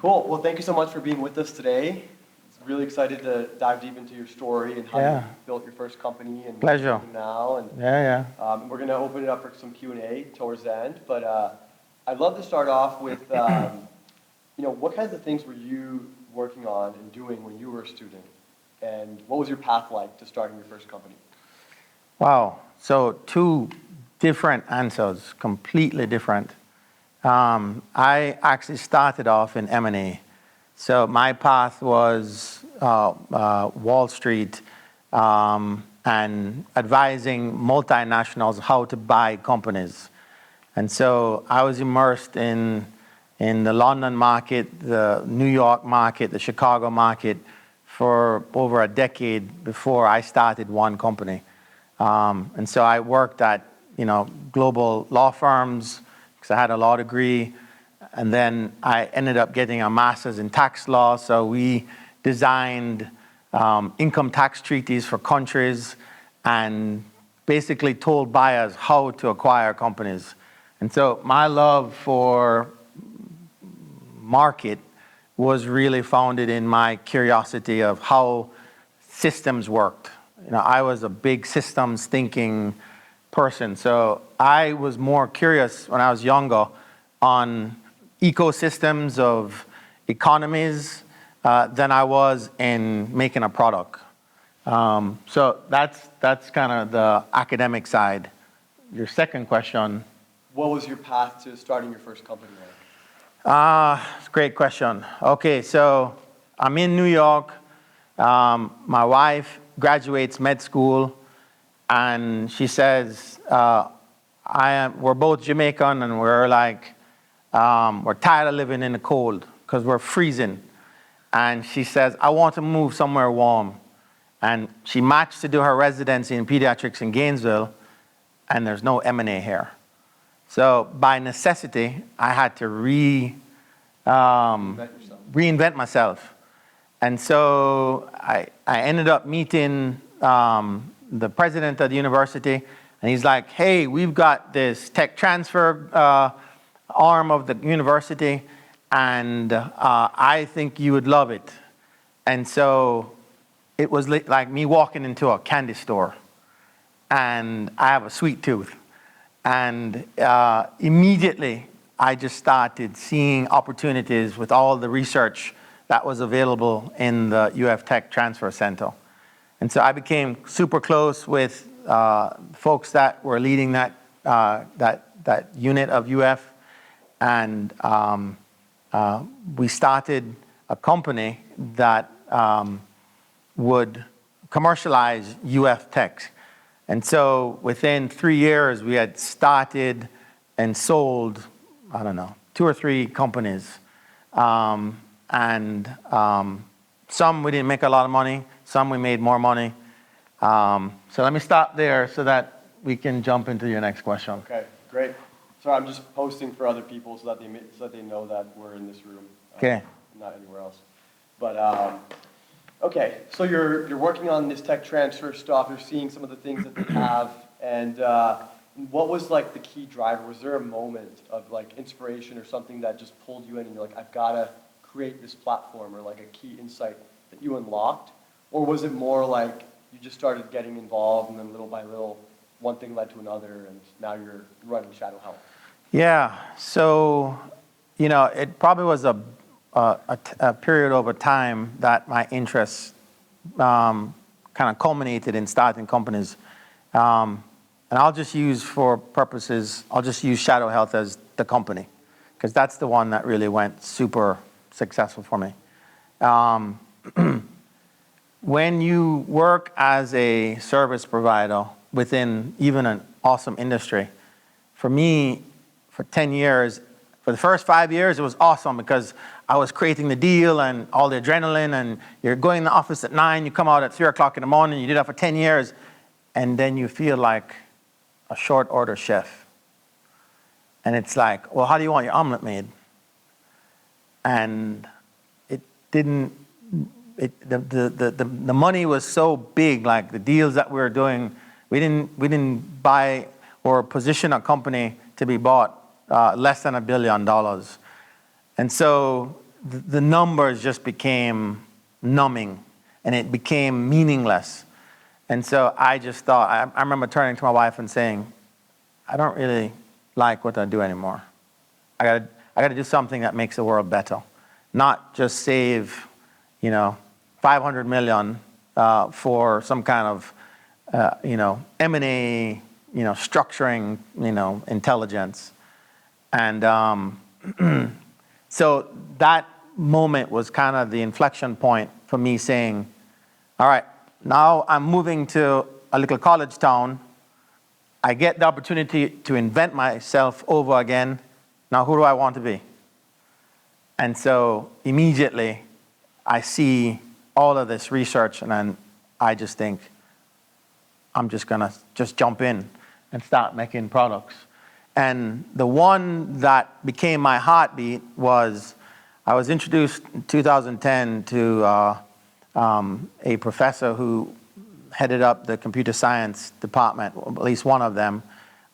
Cool. Well, thank you so much for being with us today. Really excited to dive deep into your story and how you built your first company and Pleasure. what you're doing now. And we're going to open it up for some Q&A towards the end. But I'd love to start off with, what kinds of things were you working on and doing when you were a student? And what was your path like to starting your first company? Wow. So two different answers, completely different. I actually started off in M&A. So my path was Wall Street and advising multinationals how to buy companies. And so I was immersed in the London market, the New York market, the Chicago market for over a decade before I started one company. And so I worked at global law firms because I had a law degree. And then I ended up getting a master's in tax law. So we designed income tax treaties for countries and basically told buyers how to acquire companies. And so my love for market was really founded in my curiosity of how systems worked. I was a big systems thinking person. So I was more curious when I was younger on ecosystems of economies than I was in making a product. So that's kind of the academic side. Your second question. What was your path to starting your first company It's a great question. Okay, so I'm in New York. My wife graduates med school, and she says, we're both Jamaican, and we're like, we're tired of living in the cold because we're freezing. And she says, I want to move somewhere warm. And she matched to do her residency in pediatrics in Gainesville, and there's no M&A here. So by necessity, I had to reinvent myself. And so I ended up meeting the president of the university, and he's like, hey, we've got this tech transfer arm of the university, and I think you would love it. And so it was like me walking into a candy store, and I have a sweet tooth. And immediately, I just started seeing opportunities with all the research that was available in the UF Tech Transfer Center. And so I became super close with folks that were leading that unit of UF. And we started a company that would commercialize UF Tech. And so within 3 years, we had started and sold, 2 or 3 companies. Some we didn't make a lot of money, some we made more money. So let me stop there so that we can jump into your next question. Okay, great. So I'm just posting for other people so that they know that we're in this room. Okay. Not anywhere else. But okay, so you're working on this tech transfer stuff. You're seeing some of the things that they have, and what was like the key driver? Was there a moment of like inspiration or something that just pulled you in, and you're like, I've got to create this platform, or like a key insight that you unlocked, or was it more like you just started getting involved, and then little by little, one thing led to another, and now you're running Shadow Health? Yeah. So, it probably was a period over time that my interests kind of culminated in starting companies. And I'll just use Shadow Health as the company, because that's the one that really went super successful for me. When you work as a service provider within even an awesome industry, for me, for 10 years, for the first 5 years, it was awesome because I was creating the deal and all the adrenaline, and you're going in the office at 9, you come out at 3 o'clock in the morning, you did that for 10 years, and then you feel like a short order chef. And it's like, well, how do you want your omelet made? And the money was so big, like the deals that we were doing, we didn't buy or position a company to be bought less than $1 billion. And so the numbers just became numbing, and it became meaningless. And so I just thought, I remember turning to my wife and saying, I don't really like what I do anymore. I got to do something that makes the world better, not just save, 500 million for some kind of, M&A, structuring, intelligence. And so that moment was kind of the inflection point for me saying, all right, now I'm moving to a little college town. I get the opportunity to invent myself over again. Now, who do I want to be? And so immediately I see all of this research, and then I just think, I'm just gonna jump in and start making products. And the one that became my heartbeat was, I was introduced in 2010 to a professor who headed up the computer science department, at least one of them,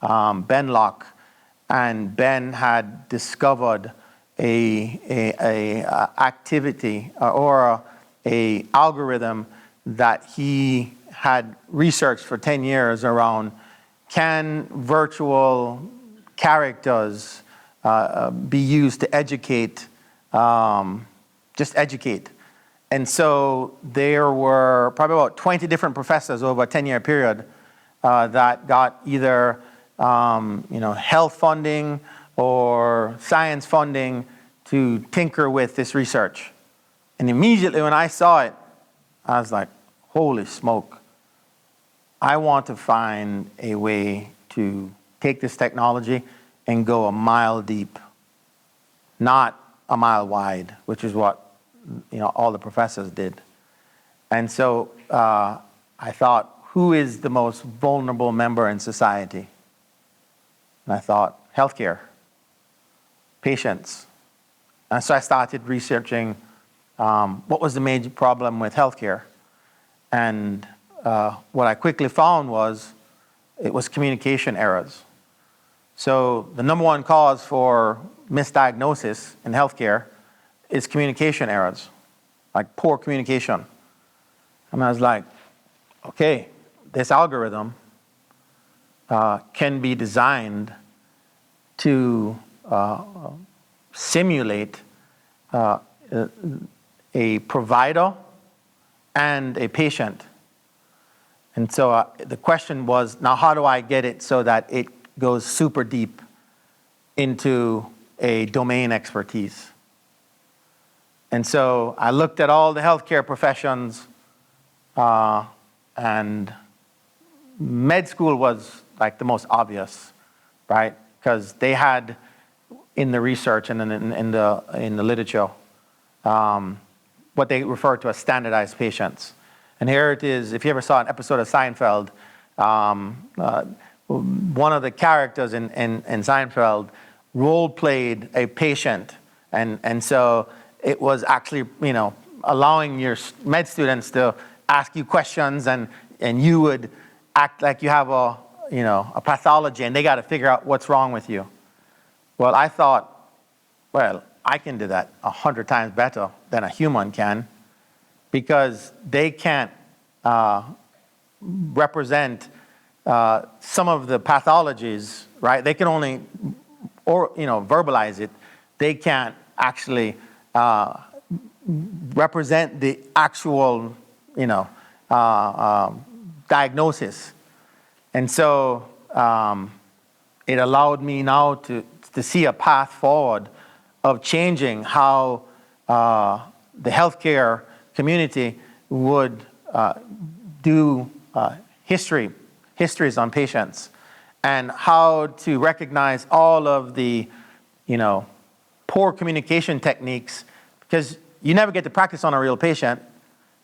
Ben Locke. And Ben had discovered a activity or a algorithm that he had researched for 10 years around, can virtual characters be used to educate, just educate. And so there were probably about 20 different professors over a 10-year period that got either health funding or science funding to tinker with this research. And immediately when I saw it, I was like, holy smoke. I want to find a way to take this technology and go a mile deep, not a mile wide, which is what all the professors did. And so I thought, who is the most vulnerable member in society? And I thought, healthcare, patients. And so I started researching what was the major problem with healthcare. And what I quickly found was it was communication errors. So the number one cause for misdiagnosis in healthcare is communication errors, like poor communication. And I was like, okay, this algorithm can be designed to simulate a provider and a patient. And so the question was, now how do I get it so that it goes super deep into a domain expertise? And so I looked at all the healthcare professions, and med school was like the most obvious, right? Because they had in the research and in the literature what they refer to as standardized patients. And here it is, if you ever saw an episode of Seinfeld, one of the characters in Seinfeld role-played a patient. And so it was actually, allowing your med students to ask you questions, and you would act like you have a pathology, and they got to figure out what's wrong with you. Well, I thought, I can do that 100 times better than a human can, because they can't represent some of the pathologies, right? They can only verbalize it. They can't actually represent the actual diagnosis. And so it allowed me now to see a path forward of changing how the healthcare community would do histories on patients, and how to recognize all of the poor communication techniques, because you never get to practice on a real patient.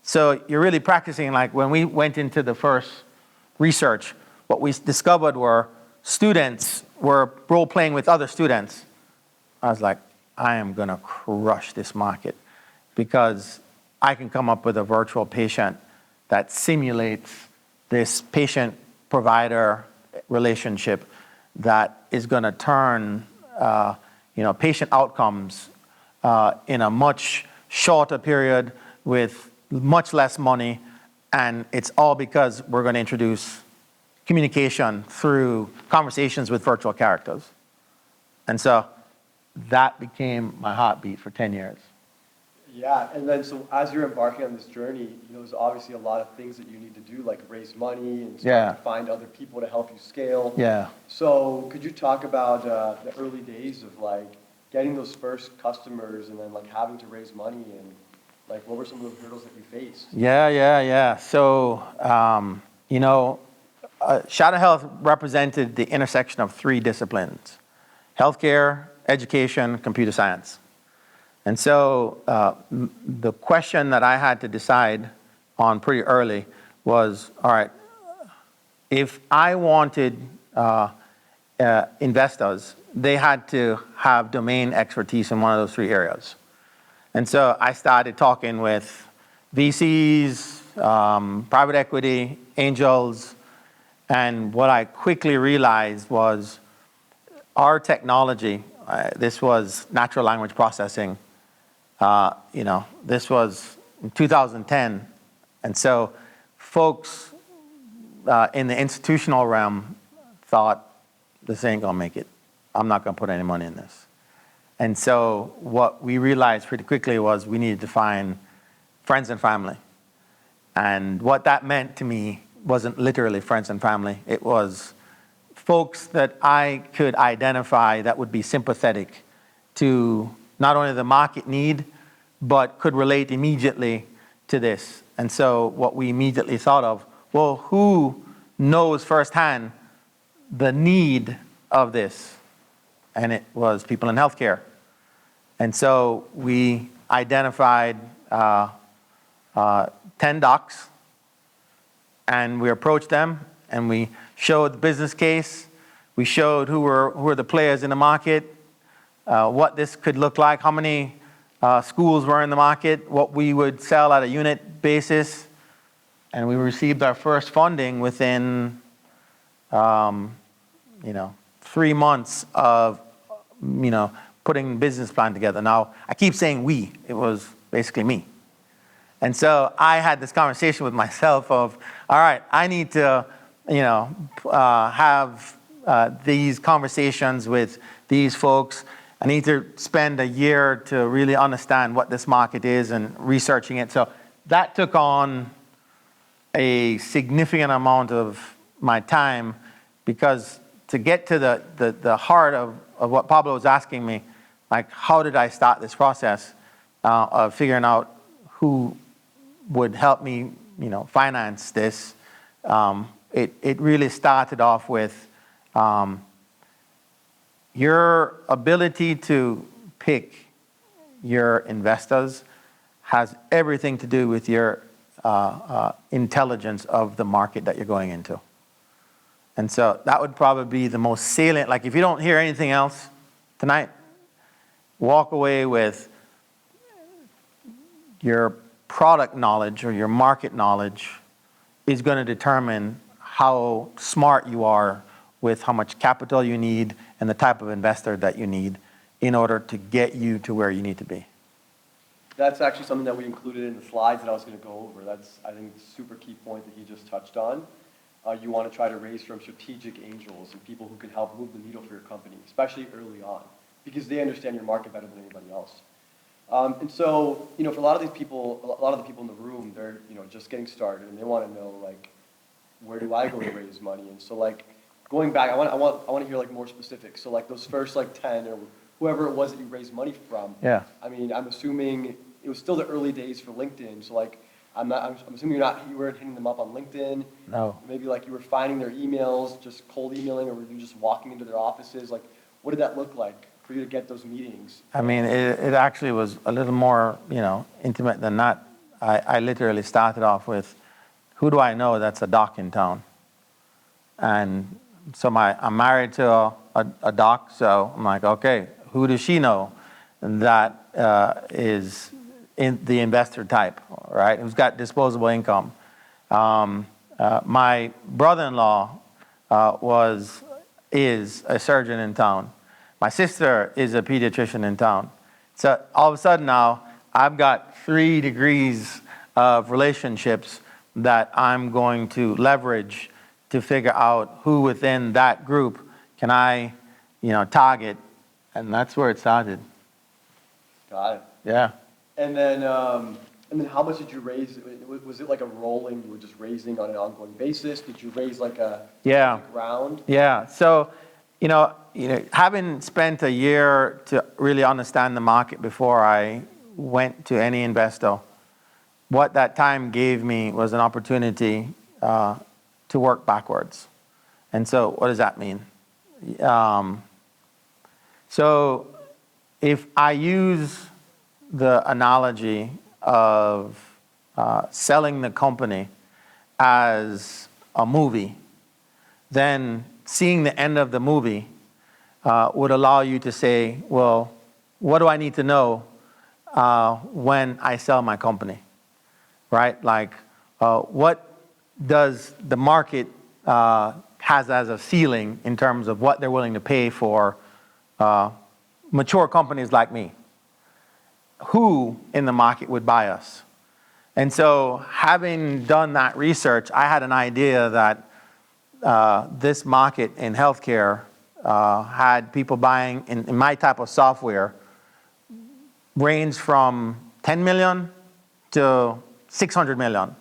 So you're really practicing, like when we went into the first research, what we discovered were students were role-playing with other students. I was like, I am going to crush this market, because I can come up with a virtual patient that simulates this patient-provider relationship that is going to turn patient outcomes in a much shorter period with much less money, and it's all because we're going to introduce communication through conversations with virtual characters. And so that became my heartbeat for 10 years. Yeah, and then so as you're embarking on this journey, there's obviously a lot of things that you need to do, like raise money and start to find other people to help you scale. Yeah. So could you talk about the early days of like getting those first customers and then like having to raise money, and like what were some of the hurdles that you faced? Yeah. So, Shadow Health represented the intersection of 3 disciplines: healthcare, education, computer science. And so the question that I had to decide on pretty early was, all right, if I wanted investors, they had to have domain expertise in one of those 3 areas. And so I started talking with VCs, private equity, angels, and what I quickly realized was our technology, this was natural language processing. This was in 2010. And so folks in the institutional realm thought, this ain't gonna make it. I'm not gonna put any money in this. And so what we realized pretty quickly was we needed to find friends and family. And what that meant to me wasn't literally friends and family. It was folks that I could identify that would be sympathetic to not only the market need, but could relate immediately to this. And so what we immediately thought of, well, who knows firsthand the need of this? And it was people in healthcare. And so we identified 10 docs, and we approached them, and we showed the business case. We showed who were the players in the market, what this could look like, how many schools were in the market, what we would sell at a unit basis. And we received our first funding within 3 months of putting the business plan together. Now, I keep saying we, it was basically me. And so I had this conversation with myself of, all right, I need to have these conversations with these folks. I need to spend a year to really understand what this market is and researching it. So that took on a significant amount of my time, because to get to the heart of what Pablo was asking me, like how did I start this process of figuring out who would help me finance this, it really started off with your ability to pick your investors has everything to do with your intelligence of the market that you're going into. And so that would probably be the most salient. Like if you don't hear anything else tonight, walk away with your product knowledge or your market knowledge is going to determine how smart you are with how much capital you need and the type of investor that you need in order to get you to where you need to be. That's actually something that we included in the slides that I was going to go over. That's, I think, the super key point that he just touched on. You want to try to raise from strategic angels and people who can help move the needle for your company, especially early on, because they understand your market better than anybody else. And so, for a lot of these people, a lot of the people in the room, they're, just getting started, and they want to know, like, where do I go to raise money? And so, like, going back, I want to hear, like, more specifics. So, like, those first, like, 10 or whoever it was that you raised money from. Yeah. I mean, I'm assuming it was still the early days for LinkedIn. So, like, I'm assuming you weren't hitting them up on LinkedIn. No. Maybe, like, you were finding their emails, just cold emailing, or were you just walking into their offices? Like, what did that look like for you to get those meetings? I mean, it actually was a little more, intimate than that. I literally started off with, who do I know that's a doc in town? And so I'm married to a doc, so I'm like, okay, who does she know that is in the investor type, right? Who's got disposable income? My brother-in-law is a surgeon in town. My sister is a pediatrician in town. So all of a sudden now, I've got 3 degrees of relationships that I'm going to leverage to figure out who within that group can I, target. And that's where it started. Got it. Yeah. And then how much did you raise? Was it like a rolling, you were just raising on an ongoing basis? Did you raise like a round? Yeah. So, having spent a year to really understand the market before I went to any investor, what that time gave me was an opportunity to work backwards. And so what does that mean? So if I use the analogy of selling the company as a movie, then seeing the end of the movie would allow you to say, well, what do I need to know when I sell my company, right? Like, what does the market has as a ceiling in terms of what they're willing to pay for mature companies like me? Who in the market would buy us? And so having done that research, I had an idea that this market in healthcare had people buying in my type of software range from 10 million to 600 million.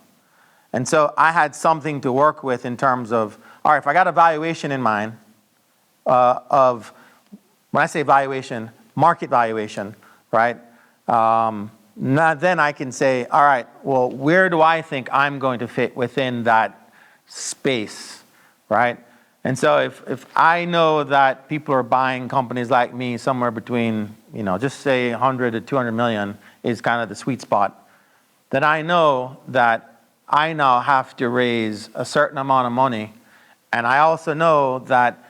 And so I had something to work with in terms of, all right, if I got a valuation in mind of, when I say valuation, market valuation, right? Now then I can say, all right, well, where do I think I'm going to fit within that space, right? And so if I know that people are buying companies like me somewhere between, just say 100 to 200 million is kind of the sweet spot, then I know that I now have to raise a certain amount of money. And I also know that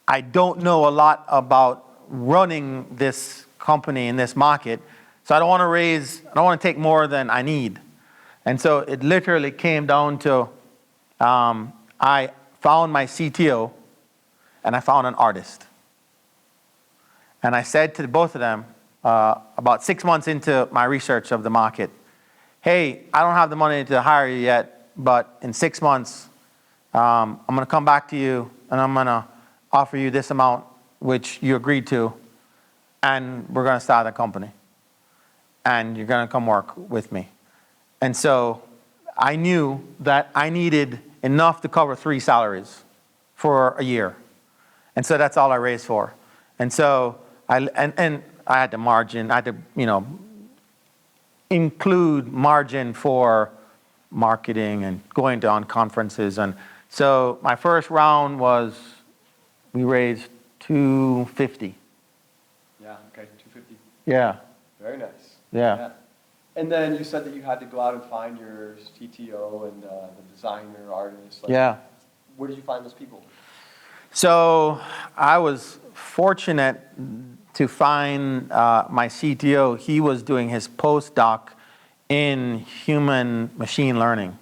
I don't know a lot about running this company in this market. So I don't want to take more than I need. And so it literally came down to, I found my CTO and I found an artist. And I said to both of them, about 6 months into my research of the market, hey, I don't have the money to hire you yet, but in 6 months, I'm going to come back to you and I'm going to offer you this amount, which you agreed to, and we're going to start a company. And you're going to come work with me. And so I knew that I needed enough to cover 3 salaries for a year. And so that's all I raised for. And so I had to margin, I had to, include margin for marketing and going to on conferences. And so my first round was, we raised 250. Yeah, okay, 250. Yeah. Very nice. Yeah. And then you said that you had to go out and find your CTO and the designer, artist. Yeah. Where did you find those people? So I was fortunate to find my CTO. He was doing his postdoc in human machine learning.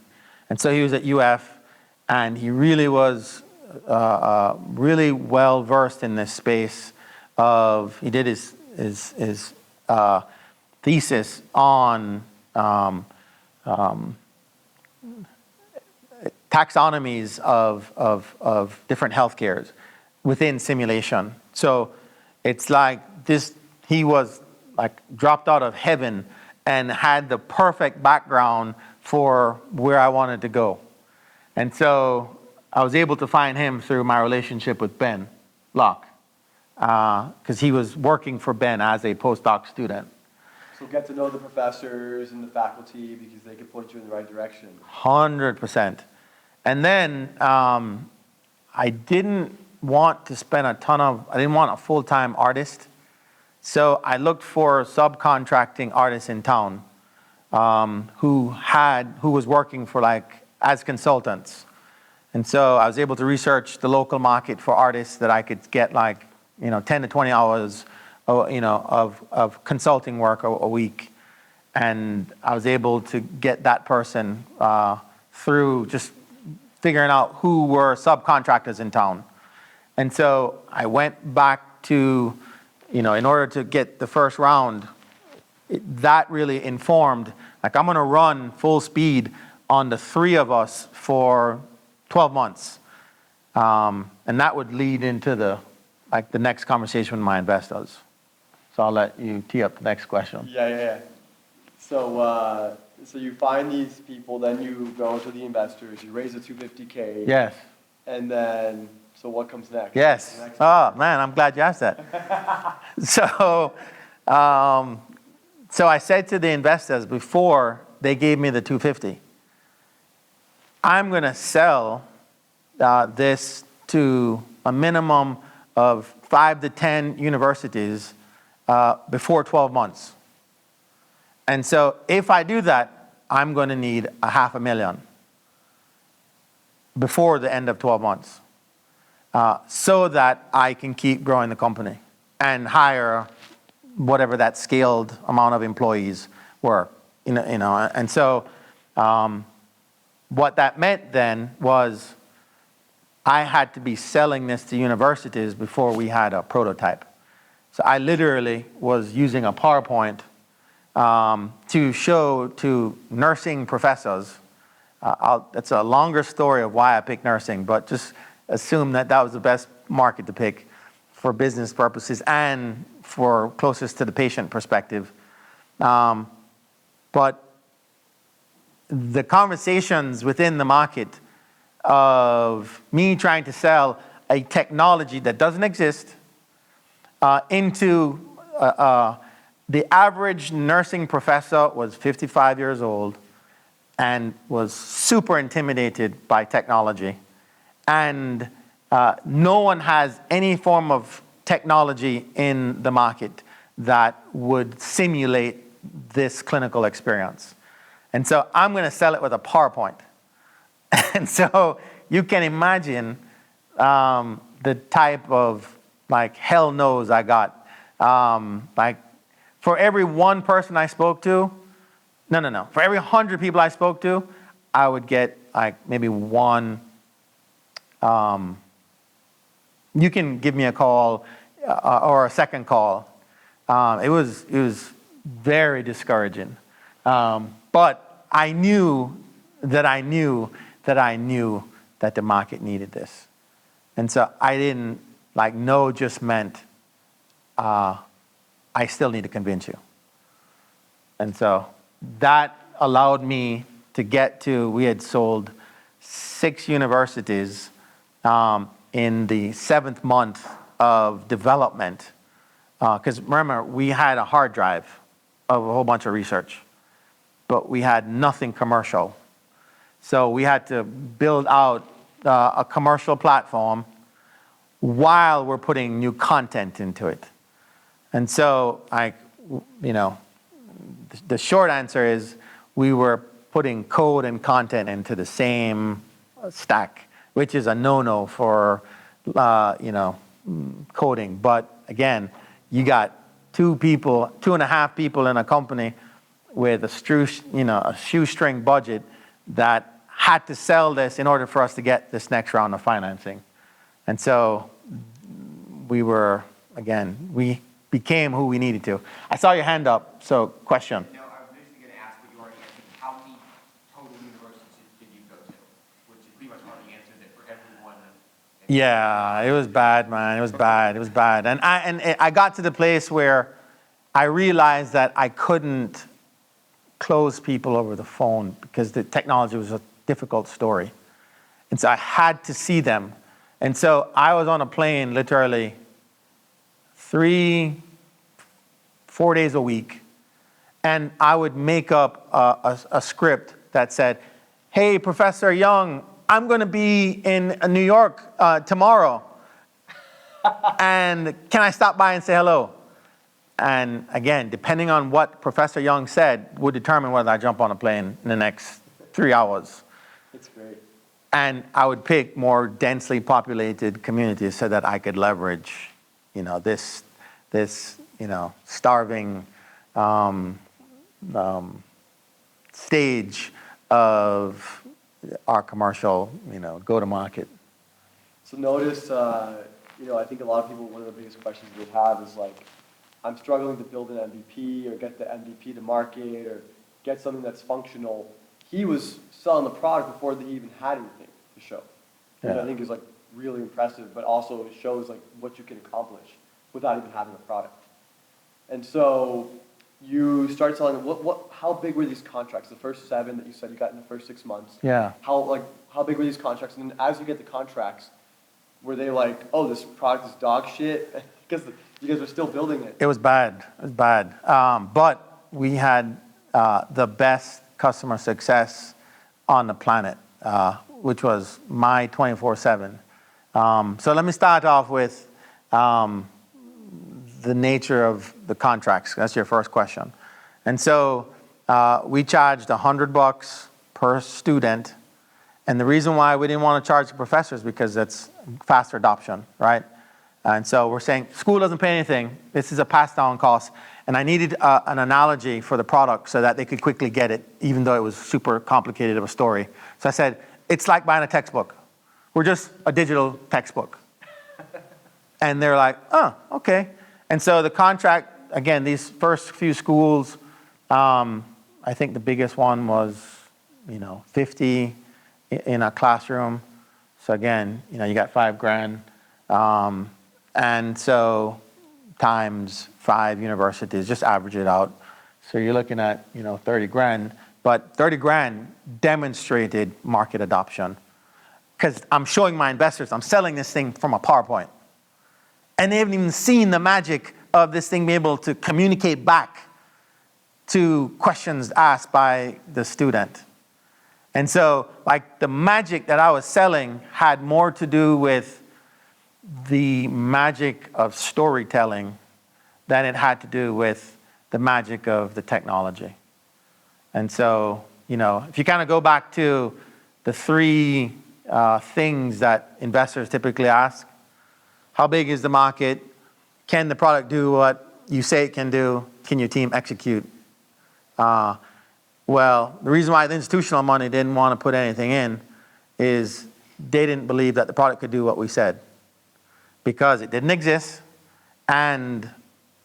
And so he was at UF, and he really was really well versed in this space he did his thesis on taxonomies of different healthcares within simulation. So it's like this, he was like dropped out of heaven and had the perfect background for where I wanted to go. And so I was able to find him through my relationship with Ben Locke, because he was working for Ben as a postdoc student. So get to know the professors and the faculty because they can point you in the right direction. 100%. And then I didn't want to spend I didn't want a full-time artist. So I looked for subcontracting artists in town who was working for as consultants. And so I was able to research the local market for artists that I could get 10 to 20 hours of consulting work a week. And I was able to get that person through just figuring out who were subcontractors in town. And so I went back to in order to get the first round, that really informed, like, I'm going to run full speed on the three of us for 12 months. And that would lead into the next conversation with my investors. So I'll let you tee up the next question. Yeah. So you find these people, then you go to the investors, you raise the 250K. Yes. And then, so what comes next? Yes. Oh, man, I'm glad you asked that. So I said to the investors before they gave me the 250, I'm going to sell this to a minimum of 5 to 10 universities before 12 months. And so if I do that, I'm going to need $500,000 before the end of 12 months so that I can keep growing the company and hire whatever that scaled amount of employees were. And so what that meant then was I had to be selling this to universities before we had a prototype. So I literally was using a PowerPoint to show to nursing professors. It's a longer story of why I picked nursing, but just assume that was the best market to pick for business purposes and for closest to the patient perspective. But the conversations within the market of me trying to sell a technology that doesn't exist into the average nursing professor was 55 years old and was super intimidated by technology. And no one has any form of technology in the market that would simulate this clinical experience. And so I'm going to sell it with a PowerPoint. And so you can imagine the type of hell no's I got. For every one person I spoke to, no. For every 100 people I spoke to, I would get maybe one. You can give me a call or a second call. It was very discouraging. But I knew that the market needed this. And so I didn't, no just meant, I still need to convince you. And so that allowed me to get to, we had sold 6 universities in the 7th month of development. Because remember, we had a hard drive of a whole bunch of research, but we had nothing commercial. So we had to build out a commercial platform while we're putting new content into it. And so, the short answer is we were putting code and content into the same stack, which is a no-no for, coding. But again, you got 2.5 people in a company with a shoestring budget that had to sell this in order for us to get this next round of financing. And so we became who we needed to. I saw your hand up, so question. No, I was basically going to ask, but you already answered. How many total universities did you go to? Which you pretty much already answered it for everyone. Yeah, it was bad, man. It was bad. And I got to the place where I realized that I couldn't close people over the phone because the technology was a difficult story. And so I had to see them. And so I was on a plane literally 3-4 days a week. And I would make up a script that said, hey, Professor Young, I'm going to be in New York tomorrow. And can I stop by and say hello? And again, depending on what Professor Young said, would determine whether I jump on a plane in the next 3 hours. That's great. And I would pick more densely populated communities so that I could leverage, this starving stage of our commercial, go-to-market. So notice I think a lot of people, one of the biggest questions they have is like, I'm struggling to build an MVP or get the MVP to market or get something that's functional. He was selling the product before they even had anything to show, which Yeah. I think is like really impressive, but also it shows like what you can accomplish without even having a product. And so you started selling them. How big were these contracts? The first 7 that you said you got in the first 6 months. Yeah. How big were these contracts? And then as you get the contracts, were they like, oh, this product is dog shit? Because you guys were still building it. It was bad. It was bad. But we had the best customer success on the planet, which was my 24/7. So let me start off with the nature of the contracts. That's your first question. And so we charged $100 per student. And the reason why we didn't want to charge the professors because that's faster adoption, right? And so we're saying school doesn't pay anything. This is a pass down cost. And I needed an analogy for the product so that they could quickly get it, even though it was super complicated of a story. So I said, it's like buying a textbook. We're just a digital textbook. And they're like, oh, okay. And so the contract, again, these first few schools, I think the biggest one was, 50 in a classroom. So again, you got $5,000. And so times 5 universities, just average it out. So you're looking at, 30 grand, but 30 grand demonstrated market adoption. Because I'm showing my investors, I'm selling this thing from a PowerPoint. And they haven't even seen the magic of this thing being able to communicate back to questions asked by the student. And so, like, the magic that I was selling had more to do with the magic of storytelling than it had to do with the magic of the technology. And so, if you kind of go back to the 3 things that investors typically ask, how big is the market? Can the product do what you say it can do? Can your team execute? Well, the reason why the institutional money didn't want to put anything in is they didn't believe that the product could do what we said because it didn't exist and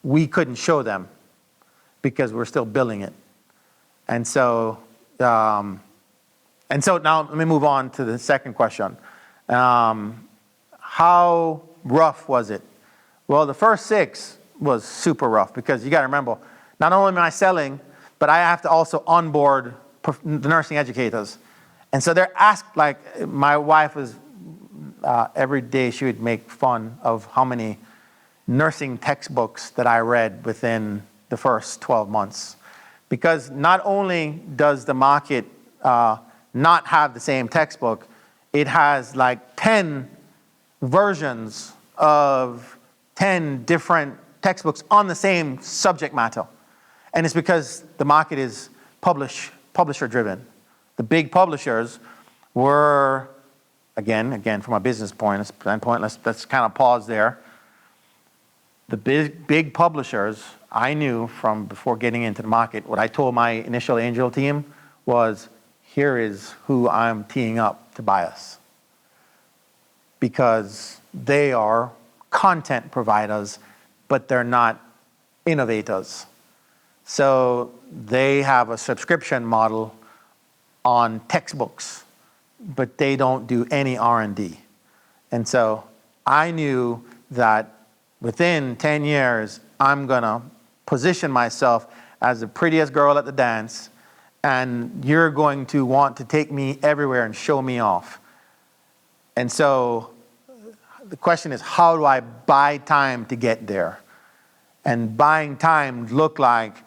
we couldn't show them because we're still building it. And so now let me move on to the second question. How rough was it? Well, the first 6 was super rough because you got to remember, not only am I selling, but I have to also onboard the nursing educators. And so they're asked, like, my wife was, every day she would make fun of how many nursing textbooks that I read within the first 12 months. Because not only does the market not have the same textbook, it has like 10 versions of 10 different textbooks on the same subject matter. And it's because the market is publisher driven. The big publishers were, again, from a business standpoint, let's kind of pause there. The big publishers, I knew from before getting into the market, what I told my initial angel team was, here is who I'm teeing up to buy us. Because they are content providers, but they're not innovators. So they have a subscription model on textbooks, but they don't do any R&D. And so I knew that within 10 years, I'm gonna position myself as the prettiest girl at the dance, and you're going to want to take me everywhere and show me off. And so the question is, how do I buy time to get there? And buying time looked like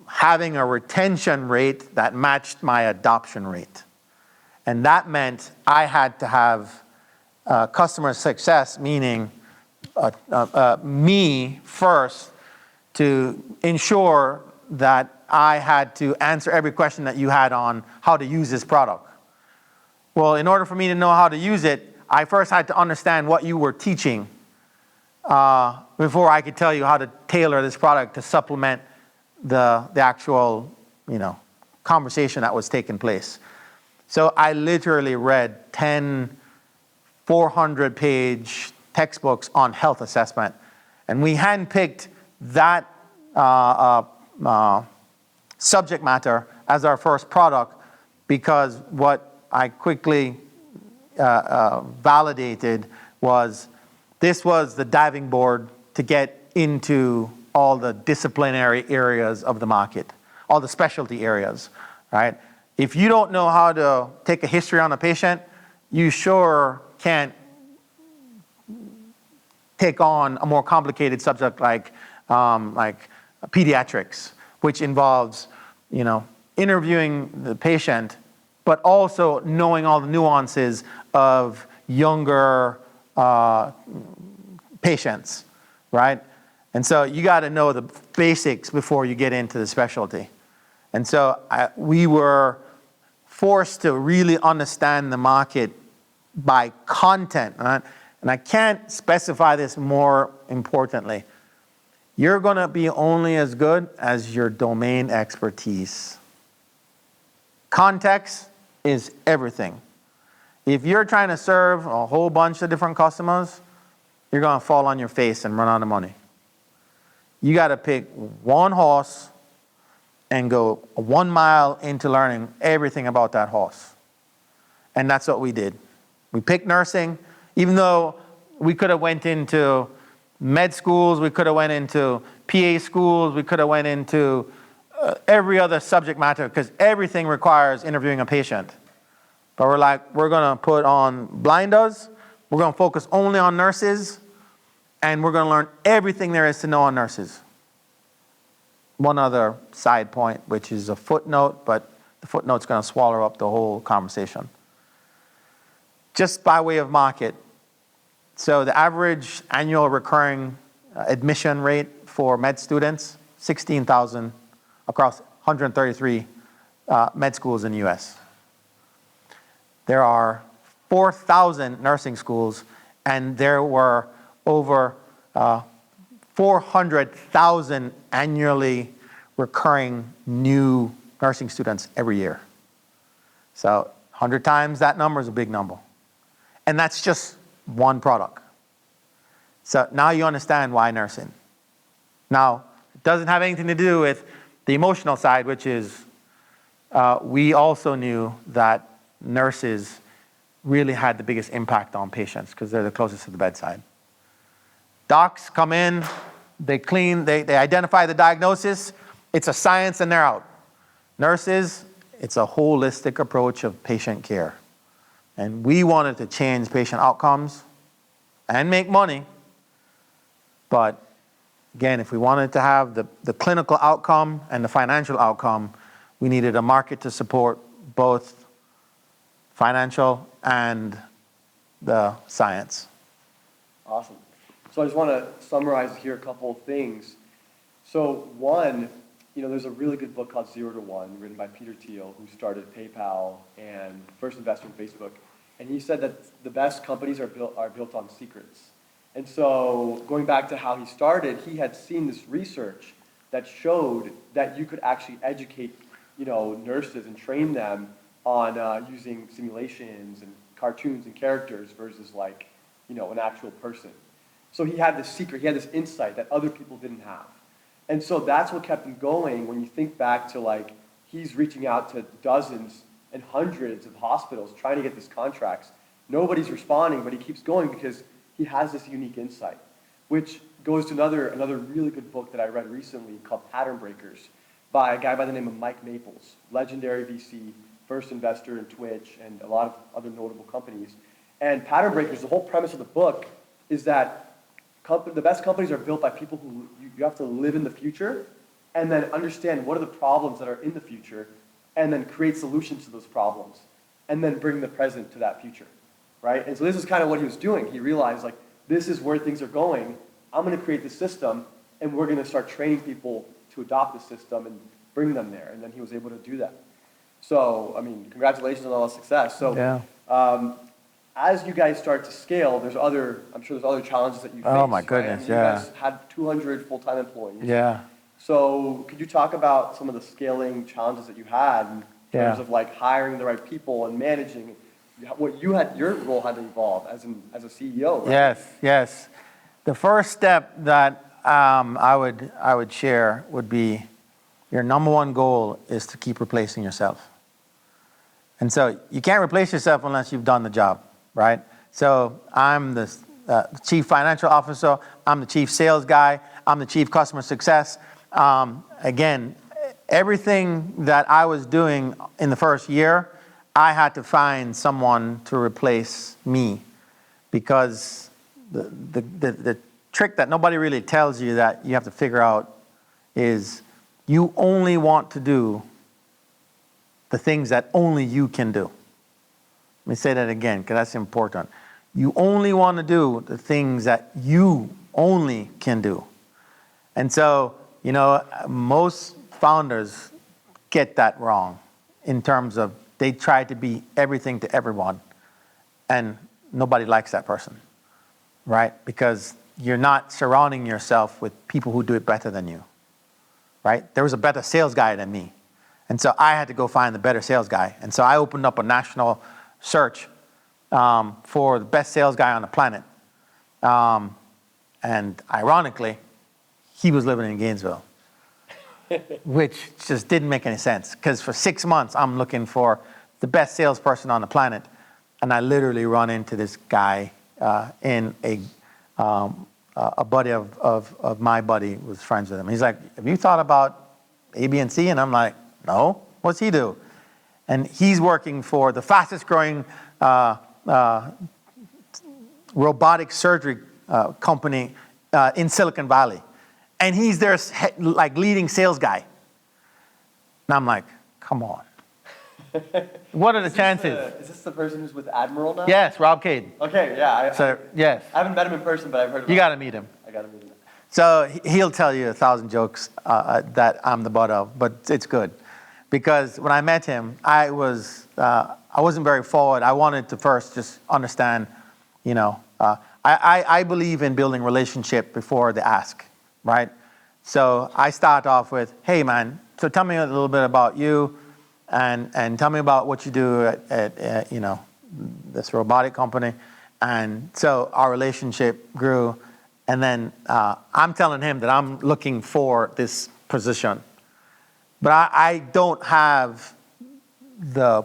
having a retention rate that matched my adoption rate. And that meant I had to have customer success, meaning me first, to ensure that I had to answer every question that you had on how to use this product. Well, in order for me to know how to use it, I first had to understand what you were teaching before I could tell you how to tailor this product to supplement the actual, conversation that was taking place. So I literally read 10 400-page textbooks on health assessment. And we handpicked that subject matter as our first product because what I quickly validated was this was the diving board to get into all the disciplinary areas of the market, all the specialty areas, right? If you don't know how to take a history on a patient, you sure can't take on a more complicated subject like pediatrics, which involves, interviewing the patient, but also knowing all the nuances of younger patients, right? And so you got to know the basics before you get into the specialty. And so we were forced to really understand the market by content, right? And I can't specify this more importantly. You're going to be only as good as your domain expertise. Context is everything. If you're trying to serve a whole bunch of different customers, you're going to fall on your face and run out of money. You got to pick one horse and go 1 mile into learning everything about that horse. And that's what we did. We picked nursing, even though we could have went into med schools, we could have went into PA schools, we could have went into every other subject matter because everything requires interviewing a patient. But we're like, we're going to put on blinders, we're going to focus only on nurses, and we're going to learn everything there is to know on nurses. One other side point, which is a footnote, but the footnote's going to swallow up the whole conversation. Just by way of market, so the average annual recurring admission rate for med students, 16,000 across 133 med schools in the US. There are 4,000 nursing schools, and there were over 400,000 annually recurring new nursing students every year. So 100 times that number is a big number. And that's just one product. So now you understand why nursing. Now, it doesn't have anything to do with the emotional side, which is we also knew that nurses really had the biggest impact on patients because they're the closest to the bedside. Docs come in, they clean, they identify the diagnosis, it's a science and they're out. Nurses, it's a holistic approach of patient care. And we wanted to change patient outcomes and make money. But again, if we wanted to have the clinical outcome and the financial outcome, we needed a market to support both financial and the science. Awesome. So I just want to summarize here a couple of things. So one, there's a really good book called 0 to 1 written by Peter Thiel, who started PayPal and first investor in Facebook. And he said that the best companies are built on secrets. And so going back to how he started, he had seen this research that showed that you could actually educate, nurses and train them on using simulations and cartoons and characters versus an actual person. So he had this secret, he had this insight that other people didn't have. And so that's what kept him going when you think back to he's reaching out to dozens and hundreds of hospitals trying to get these contracts. Nobody's responding, but he keeps going because he has this unique insight, which goes to another really good book that I read recently called Pattern Breakers by a guy by the name of Mike Maples, legendary VC, first investor in Twitch and a lot of other notable companies. And Pattern Breakers, the whole premise of the book is that the best companies are built by people who you have to live in the future and then understand what are the problems that are in the future and then create solutions to those problems and then bring the present to that future, right? And so this is kind of what he was doing. He realized this is where things are going. I'm going to create this system and we're going to start training people to adopt the system and bring them there. And then he was able to do that. So, congratulations on all the success. So, yeah. As you guys start to scale, I'm sure there's other challenges that you face. Oh my goodness, right? You guys had 200 full-time employees. Yeah. So could you talk about some of the scaling challenges that you had in terms of hiring the right people and managing? what you had, your role had to evolve as a CEO, right? Yes, yes. The first step that I would share would be your number one goal is to keep replacing yourself. And so you can't replace yourself unless you've done the job, right? So I'm the chief financial officer, I'm the chief sales guy, I'm the chief customer success. Again, everything that I was doing in the first year, I had to find someone to replace me, because the trick that nobody really tells you that you have to figure out is you only want to do the things that only you can do. Let me say that again, because that's important. You only want to do the things that you only can do. And so, most founders get that wrong in terms of they try to be everything to everyone, and nobody likes that person, right? Because you're not surrounding yourself with people who do it better than you, right? There was a better sales guy than me. And so I had to go find the better sales guy. And so I opened up a national search for the best sales guy on the planet. And ironically, he was living in Gainesville, which just didn't make any sense. Because for 6 months, I'm looking for the best salesperson on the planet. And I literally run into this guy in a buddy of my buddy was friends with him. He's like, have you thought about A, B, and C? And I'm like, no, what's he do? And he's working for the fastest growing robotic surgery company in Silicon Valley. And he's their leading sales guy. And I'm like, come on. What are the chances? Is this the person who's with Admiral now? Yes, Rob Cade. Okay, yeah. Yes. I haven't met him in person, but I've heard about him. You got to meet him. I got to meet him. So he'll tell you 1,000 jokes that I'm the butt of, but it's good. Because when I met him, I wasn't very forward. I wanted to first just understand, I believe in building relationship before the ask, right? So I start off with, hey man, so tell me a little bit about you, and tell me about what you do at this robotic company. And so our relationship grew. And then I'm telling him that I'm looking for this position. But I don't have the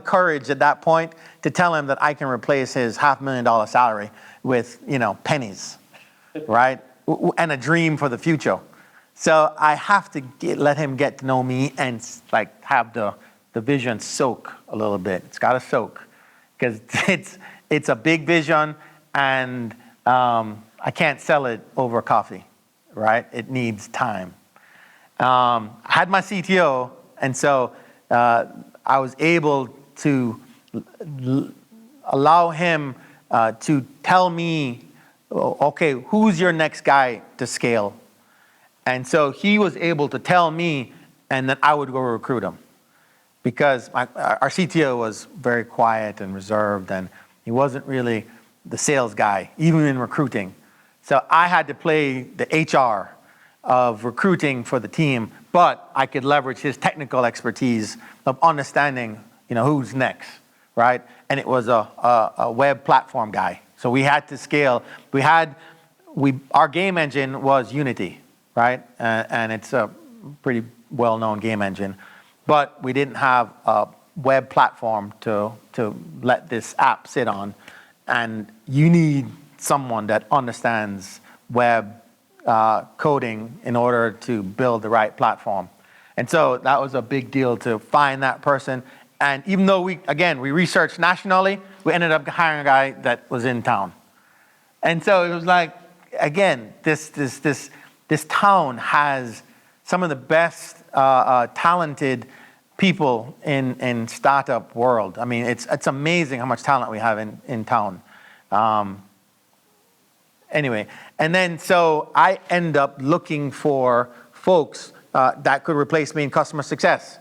courage at that point to tell him that I can replace his $500,000 salary with, pennies, right? And a dream for the future. So I have to let him get to know me and have the vision soak a little bit. It's got to soak, because it's a big vision, and I can't sell it over coffee, right? It needs time. I had my CTO, and so I was able to allow him to tell me, okay, who's your next guy to scale? And so he was able to tell me, and then I would go recruit him. Because our CTO was very quiet and reserved, and he wasn't really the sales guy, even in recruiting. So I had to play the HR of recruiting for the team, but I could leverage his technical expertise of understanding, who's next, right? And it was a web platform guy. So we had to scale. Our game engine was Unity, right? And it's a pretty well-known game engine. But we didn't have a web platform to let this app sit on. And you need someone that understands web coding in order to build the right platform. And so that was a big deal to find that person. And even though we researched nationally, we ended up hiring a guy that was in town. And so it was like, again, this town has some of the best talented people in startup world. I mean, it's amazing how much talent we have in town. Anyway, and then so I end up looking for folks that could replace me in customer success.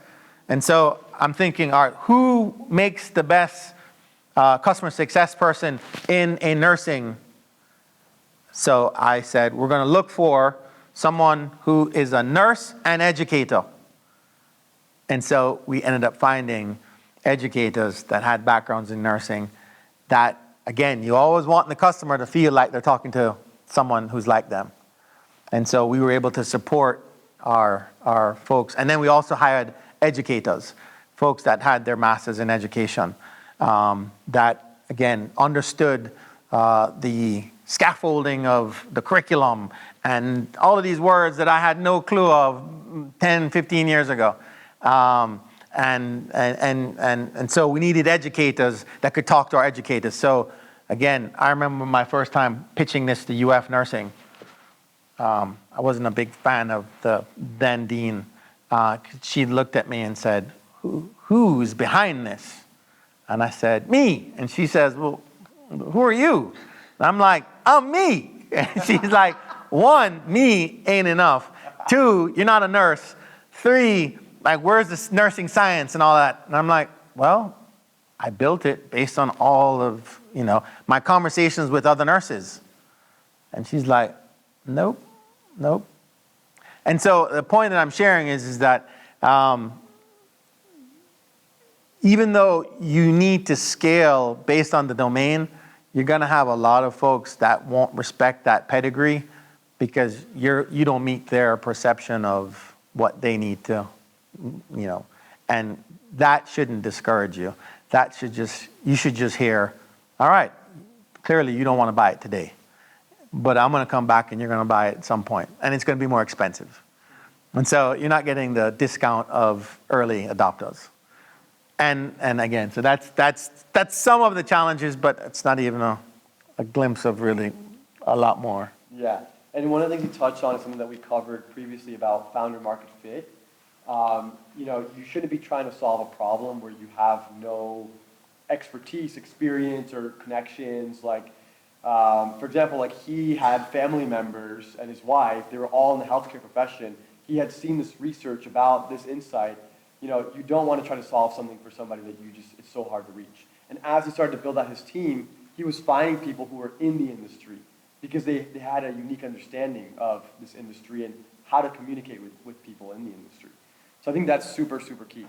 And so I'm thinking, all right, who makes the best customer success person in nursing? So I said, we're going to look for someone who is a nurse and educator. And so we ended up finding educators that had backgrounds in nursing that, again, you always want the customer to feel like they're talking to someone who's like them. And so we were able to support our folks. And then we also hired educators, folks that had their masters in education, that, again, understood the scaffolding of the curriculum and all of these words that I had no clue of 10, 15 years ago. And so we needed educators that could talk to our educators. So again, I remember my first time pitching this to UF Nursing. I wasn't a big fan of the then dean. She looked at me and said, who's behind this? And I said, me. And she says, well, who are you? And I'm like, I'm me. And she's like, one, me ain't enough. Two, you're not a nurse. Three, like, where's the nursing science and all that? And I'm like, well, I built it based on all of, my conversations with other nurses. And she's like, nope. And so the point that I'm sharing is that even though you need to scale based on the domain, you're going to have a lot of folks that won't respect that pedigree because you don't meet their perception of what they need to, and that shouldn't discourage you. You should just hear, all right, clearly you don't want to buy it today, but I'm going to come back and you're going to buy it at some point, and it's going to be more expensive. And so you're not getting the discount of early adopters. And again, so that's some of the challenges, but it's not even a glimpse of really a lot more. Yeah, and one of the things you touched on is something that we covered previously about founder market fit. You shouldn't be trying to solve a problem where you have no expertise, experience, or connections. Like, for example, like he had family members and his wife, they were all in the healthcare profession. He had seen this research about this insight. You don't want to try to solve something for somebody that it's so hard to reach. And as he started to build out his team, he was finding people who were in the industry because they had a unique understanding of this industry and how to communicate with people in the industry. So I think that's super, super key.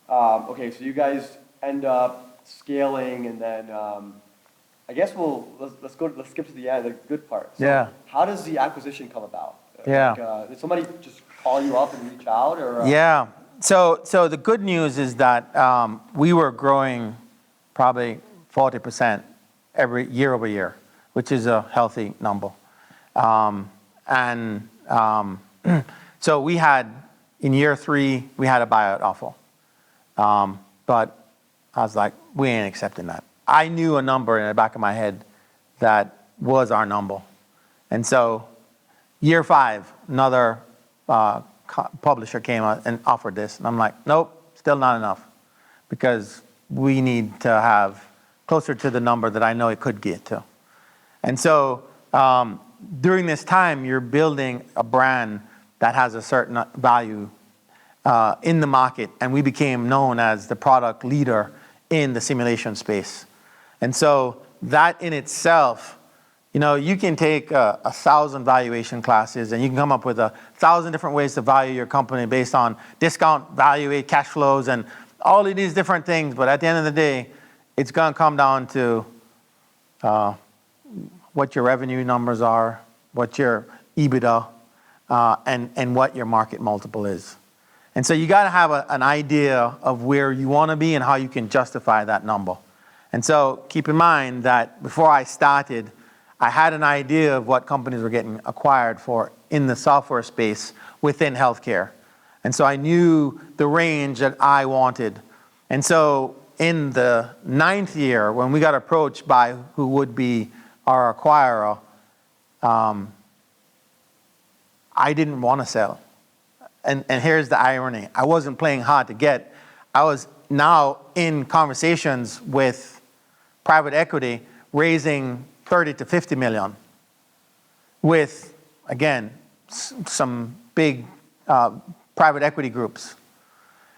Okay, so you guys end up scaling, and then I guess let's skip to the end, the good part. So yeah. How does the acquisition come about? Yeah. Did somebody just call you up and reach out, or? Yeah. So the good news is that we were growing probably 40% every year over year, which is a healthy number. So we had, in year 3, we had a buyout offer. But I was like, we ain't accepting that. I knew a number in the back of my head that was our number. And so year 5, another publisher came out and offered this, and I'm like, nope, still not enough, because we need to have closer to the number that I know it could get to. And so during this time, you're building a brand that has a certain value in the market, and we became known as the product leader in the simulation space. And so that in itself, you can take 1,000 valuation classes and you can come up with 1,000 different ways to value your company based on discount, value, cash flows, and all of these different things. But at the end of the day, it's going to come down to what your revenue numbers are, what your EBITDA, and what your market multiple is. And so you got to have an idea of where you want to be and how you can justify that number. And so keep in mind that before I started, I had an idea of what companies were getting acquired for in the software space within healthcare. And so I knew the range that I wanted. And so in the 9th year, when we got approached by who would be our acquirer, I didn't want to sell. And here's the irony. I wasn't playing hard to get. I was now in conversations with private equity, raising 30 to 50 million with, again, some big private equity groups.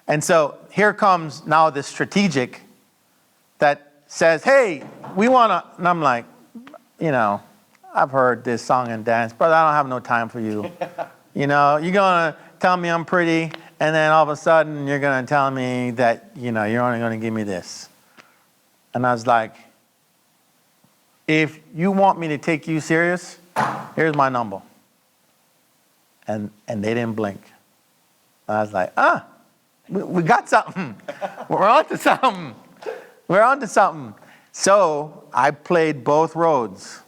And so here comes now this strategic that says, hey, we want to, and I'm like, I've heard this song and dance, but I don't have no time for you. You're going to tell me I'm pretty and then all of a sudden you're going to tell me that, you're only going to give me this. And I was like, if you want me to take you serious, here's my number. And they didn't blink. And I was like, we got something. We're on to something. We're on to something. So I played both roads.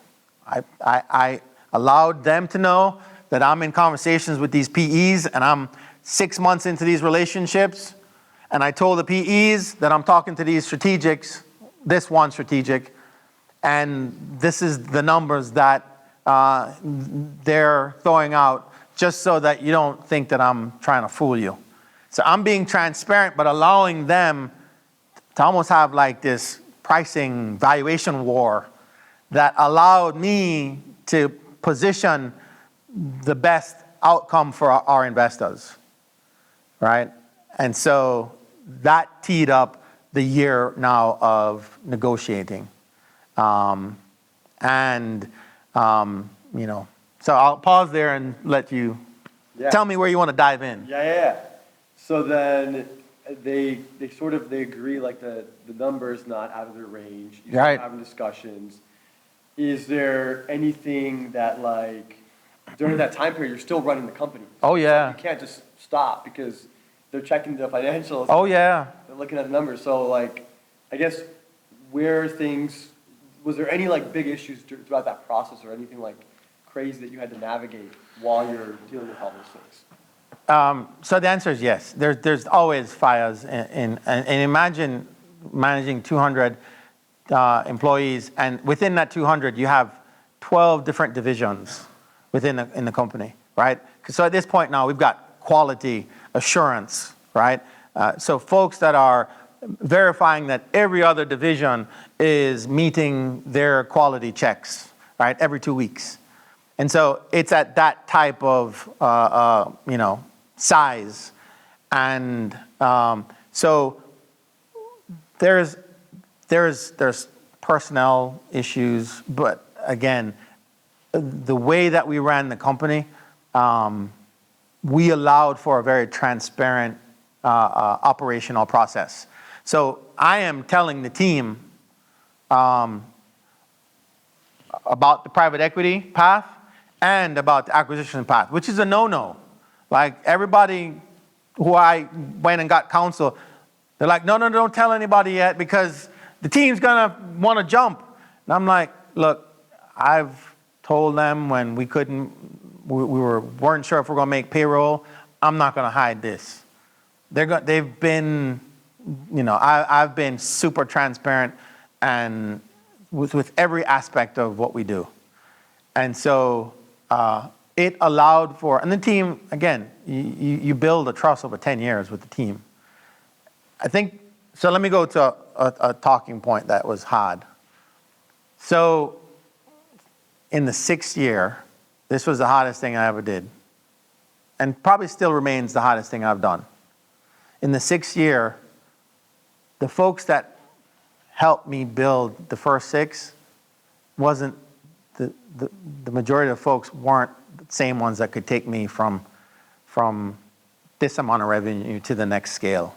I allowed them to know that I'm in conversations with these PEs and I'm 6 months into these relationships. And I told the PEs that I'm talking to these strategics, this one strategic, and this is the numbers that they're throwing out, just so that you don't think that I'm trying to fool you. So I'm being transparent, but allowing them to almost have like this pricing valuation war that allowed me to position the best outcome for our investors, right? And so that teed up the year now of negotiating. So I'll pause there and let you tell me where you want to dive in. Yeah. So then they agree like the number's not out of their range. You start having discussions. Is there anything that like during that time period you're still running the company? Oh yeah. You can't just stop because they're checking the financials. Oh yeah. They're looking at the numbers. So like, I guess was there any like big issues throughout that process or anything like crazy that you had to navigate while you're dealing with all those things? So the answer is yes. There's always fires and imagine managing 200 employees, and within that 200 you have 12 different divisions in the company, right? So at this point now we've got quality assurance, right? So folks that are verifying that every other division is meeting their quality checks, right? Every 2 weeks. And so it's at that type of, size. And so there's personnel issues, but again, the way that we ran the company, we allowed for a very transparent operational process. So I am telling the team about the private equity path and about the acquisition path, which is a no-no. Like everybody who I went and got counsel, they're like, no, don't tell anybody yet because the team's gonna want to jump. And I'm like, look, I've told them when we weren't sure if we're gonna make payroll. I'm not gonna hide this. They've been, I've been super transparent and with every aspect of what we do. And so it allowed for, and the team, again, you build a trust over 10 years with the team. I think, so let me go to a talking point that was hard. So in the 6th year, this was the hardest thing I ever did. And probably still remains the hardest thing I've done. In the 6th year, the folks that helped me build the first 6 wasn't, the majority of folks weren't the same ones that could take me from this amount of revenue to the next scale.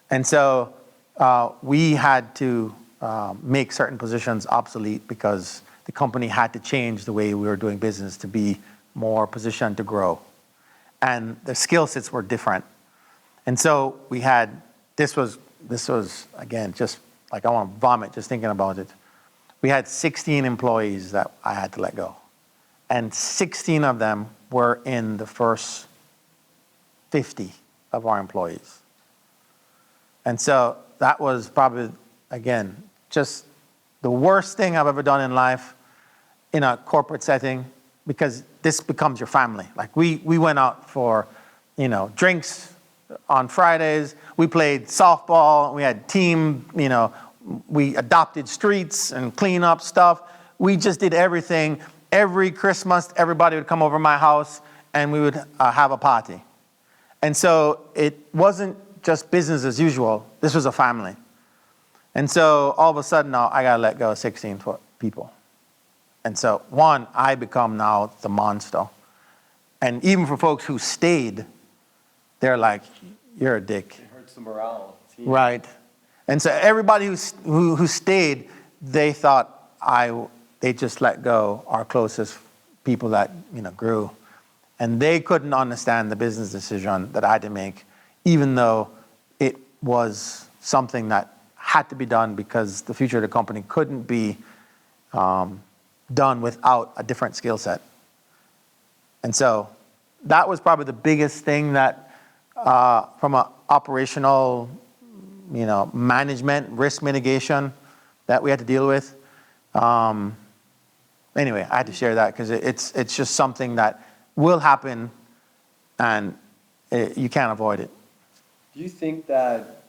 And so we had to make certain positions obsolete because the company had to change the way we were doing business to be more positioned to grow. And the skill sets were different. And so we had, this was again, just like I want to vomit just thinking about it. We had 16 employees that I had to let go. And 16 of them were in the first 50 of our employees. And so that was probably, again, just the worst thing I've ever done in life in a corporate setting, because this becomes your family. Like we went out for, drinks on Fridays. We played softball. We had team, we adopted streets and clean up stuff. We just did everything. Every Christmas, everybody would come over my house and we would have a party. And so it wasn't just business as usual. This was a family. And so all of a sudden now I got to let go of 16 people. And so one, I become now the monster. And even for folks who stayed, they're like, you're a dick. It hurts the morale. Right. And so everybody who stayed, they thought they just let go our closest people that, grew. And they couldn't understand the business decision that I had to make, even though it was something that had to be done because the future of the company couldn't be done without a different skill set. And so that was probably the biggest thing that from an operational, management, risk mitigation that we had to deal with. Anyway, I had to share that because it's just something that will happen and you can't avoid it. Do you think that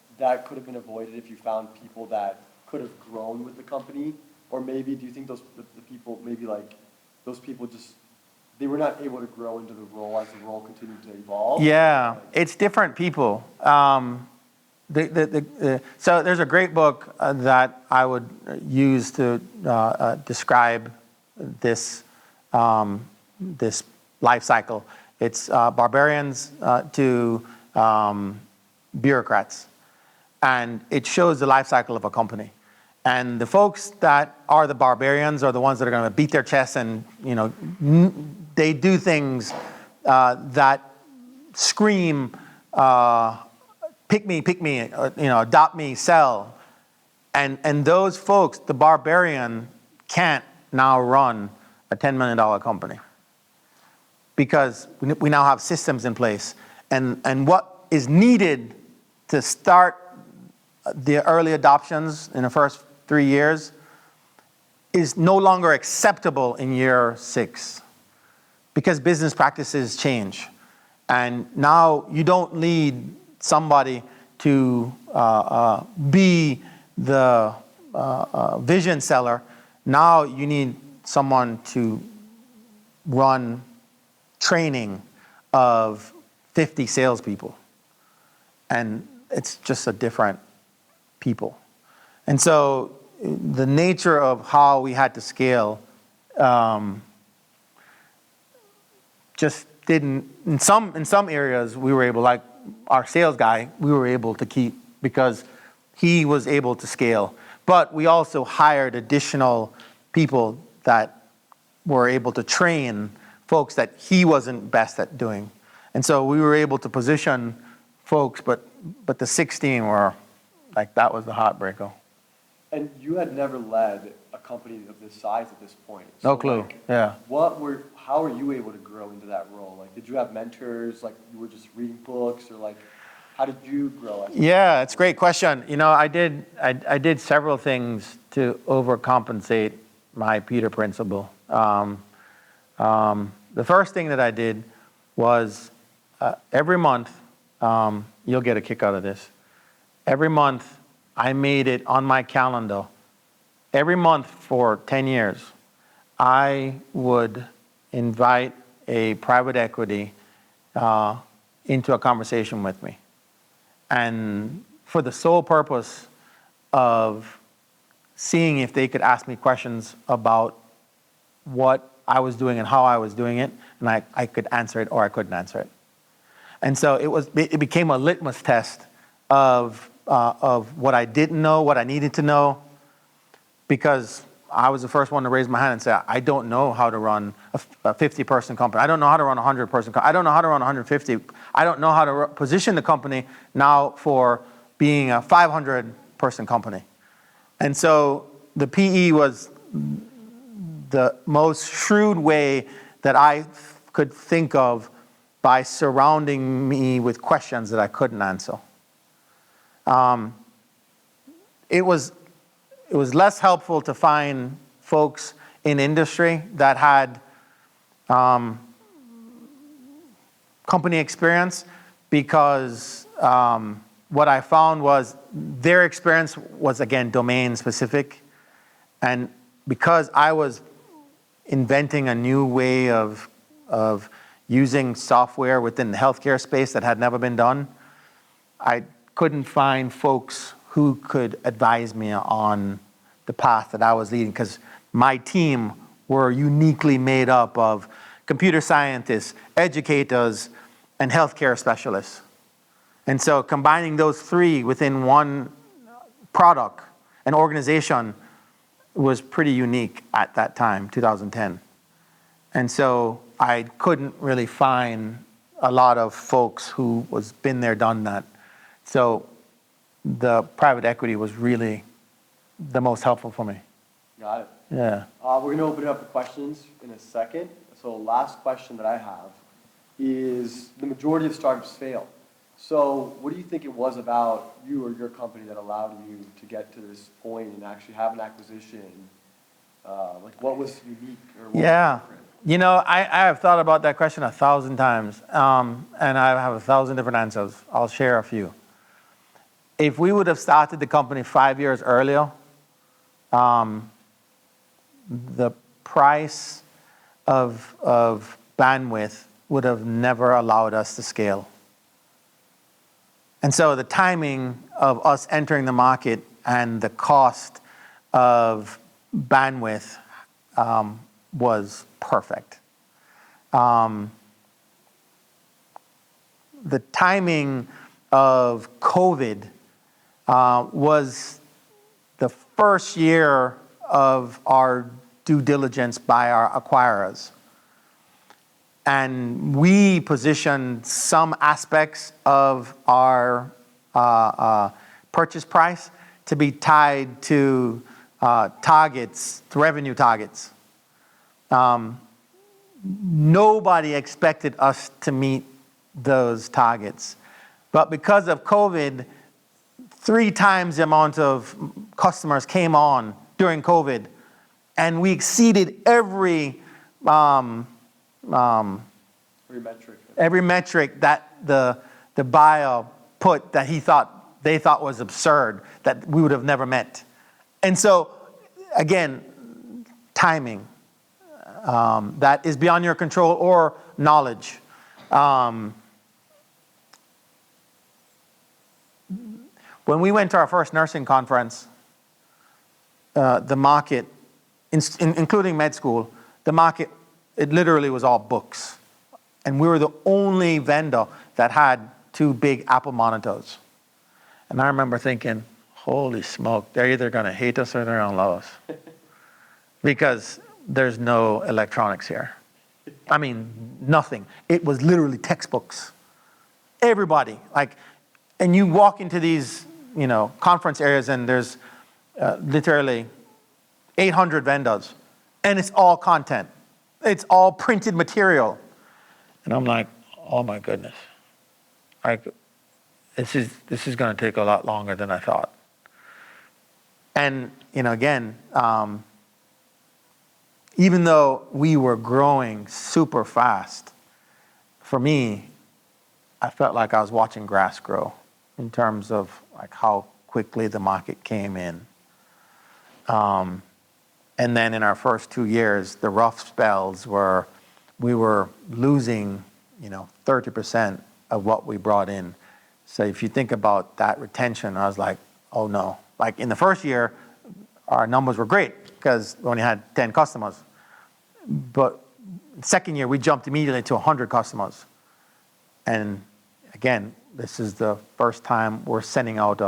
could have been avoided if you found people that could have grown with the company? Or maybe do you think the people, maybe like those people just, they were not able to grow into the role as the role continued to evolve? Yeah, it's different people. So there's a great book that I would use to describe this this life cycle. It's Barbarians to Bureaucrats, and it shows the life cycle of a company. And the folks that are the barbarians are the ones that are going to beat their chests and they do things that scream, pick me, adopt me, sell. And those folks, the barbarian can't now run a $10 million company because we now have systems in place. And what is needed to start the early adoptions in the first 3 years is no longer acceptable in year 6 because business practices change. And now you don't need somebody to be the vision seller. Now you need someone to run training of 50 salespeople. And it's just a different people. And so the nature of how we had to scale just didn't, in some areas we were able, like our sales guy, we were able to keep because he was able to scale. But we also hired additional people that were able to train folks that he wasn't best at doing. And so we were able to position folks, but the 16 were like, that was the heartbreaker. And you had never led a company of this size at this point. No clue. Yeah. How were you able to grow into that role? Like, did you have mentors? Like, you were just reading books, or like, how did you grow? Yeah, it's a great question. I did several things to overcompensate my Peter principle. The first thing that I did was every month, you'll get a kick out of this. Every month, I made it on my calendar. Every month for 10 years, I would invite a private equity into a conversation with me. And for the sole purpose of seeing if they could ask me questions about what I was doing and how I was doing it, and I could answer it or I couldn't answer it. And so it became a litmus test of what I didn't know, what I needed to know, because I was the first one to raise my hand and say, I don't know how to run a 50-person company. I don't know how to run a 100-person company. I don't know how to run 150. I don't know how to position the company now for being a 500-person company. And so the PE was the most shrewd way that I could think of by surrounding me with questions that I couldn't answer. It was less helpful to find folks in industry that had company experience because what I found was their experience was, again, domain specific. And because I was inventing a new way of using software within the healthcare space that had never been done, I couldn't find folks who could advise me on the path that I was leading, because my team were uniquely made up of computer scientists, educators, and healthcare specialists. And so combining those three within one product, an organization, was pretty unique at that time, 2010. And so I couldn't really find a lot of folks who was been there, done that. So the private equity was really the most helpful for me. Got it. Yeah. We're gonna open it up for questions in a second. So last question that I have is, the majority of startups fail. So what do you think it was about you or your company that allowed you to get to this point and actually have an acquisition? Like what was unique or what was different? You know, I have thought about that question 1,000 times, and I have 1,000 different answers. I'll share a few. If we would have started the company 5 years earlier, the price of bandwidth would have never allowed us to scale. And so the timing of us entering the market and the cost of bandwidth was perfect. The timing of COVID was the first year of our due diligence by our acquirers. And we positioned some aspects of our purchase price to be tied to targets, to revenue targets. Nobody expected us to meet those targets. But because of COVID, 3 times the amount of customers came on during COVID, and we exceeded every metric that the buyer put that they thought was absurd, that we would have never met. And so, again, timing. That is beyond your control or knowledge. When we went to our first nursing conference, the market, including med school, the market, it literally was all books. And we were the only vendor that had 2 big Apple monitors. And I remember thinking, holy smoke, they're either going to hate us or they're going to love us. Because there's no electronics here. I mean, nothing. It was literally textbooks. Everybody, and you walk into these, conference areas and there's literally 800 vendors, and it's all content. It's all printed material. And I'm like, oh my goodness. This is going to take a lot longer than I thought. And, again, even though we were growing super fast, for me, I felt like I was watching grass grow in terms of how quickly the market came in. And then in our first 2 years, the rough spells were, we were losing, 30% of what we brought in. So if you think about that retention, I was like, oh no. In the first year, our numbers were great because we only had 10 customers. But second year, we jumped immediately to 100 customers. And again, this is the first time we're sending out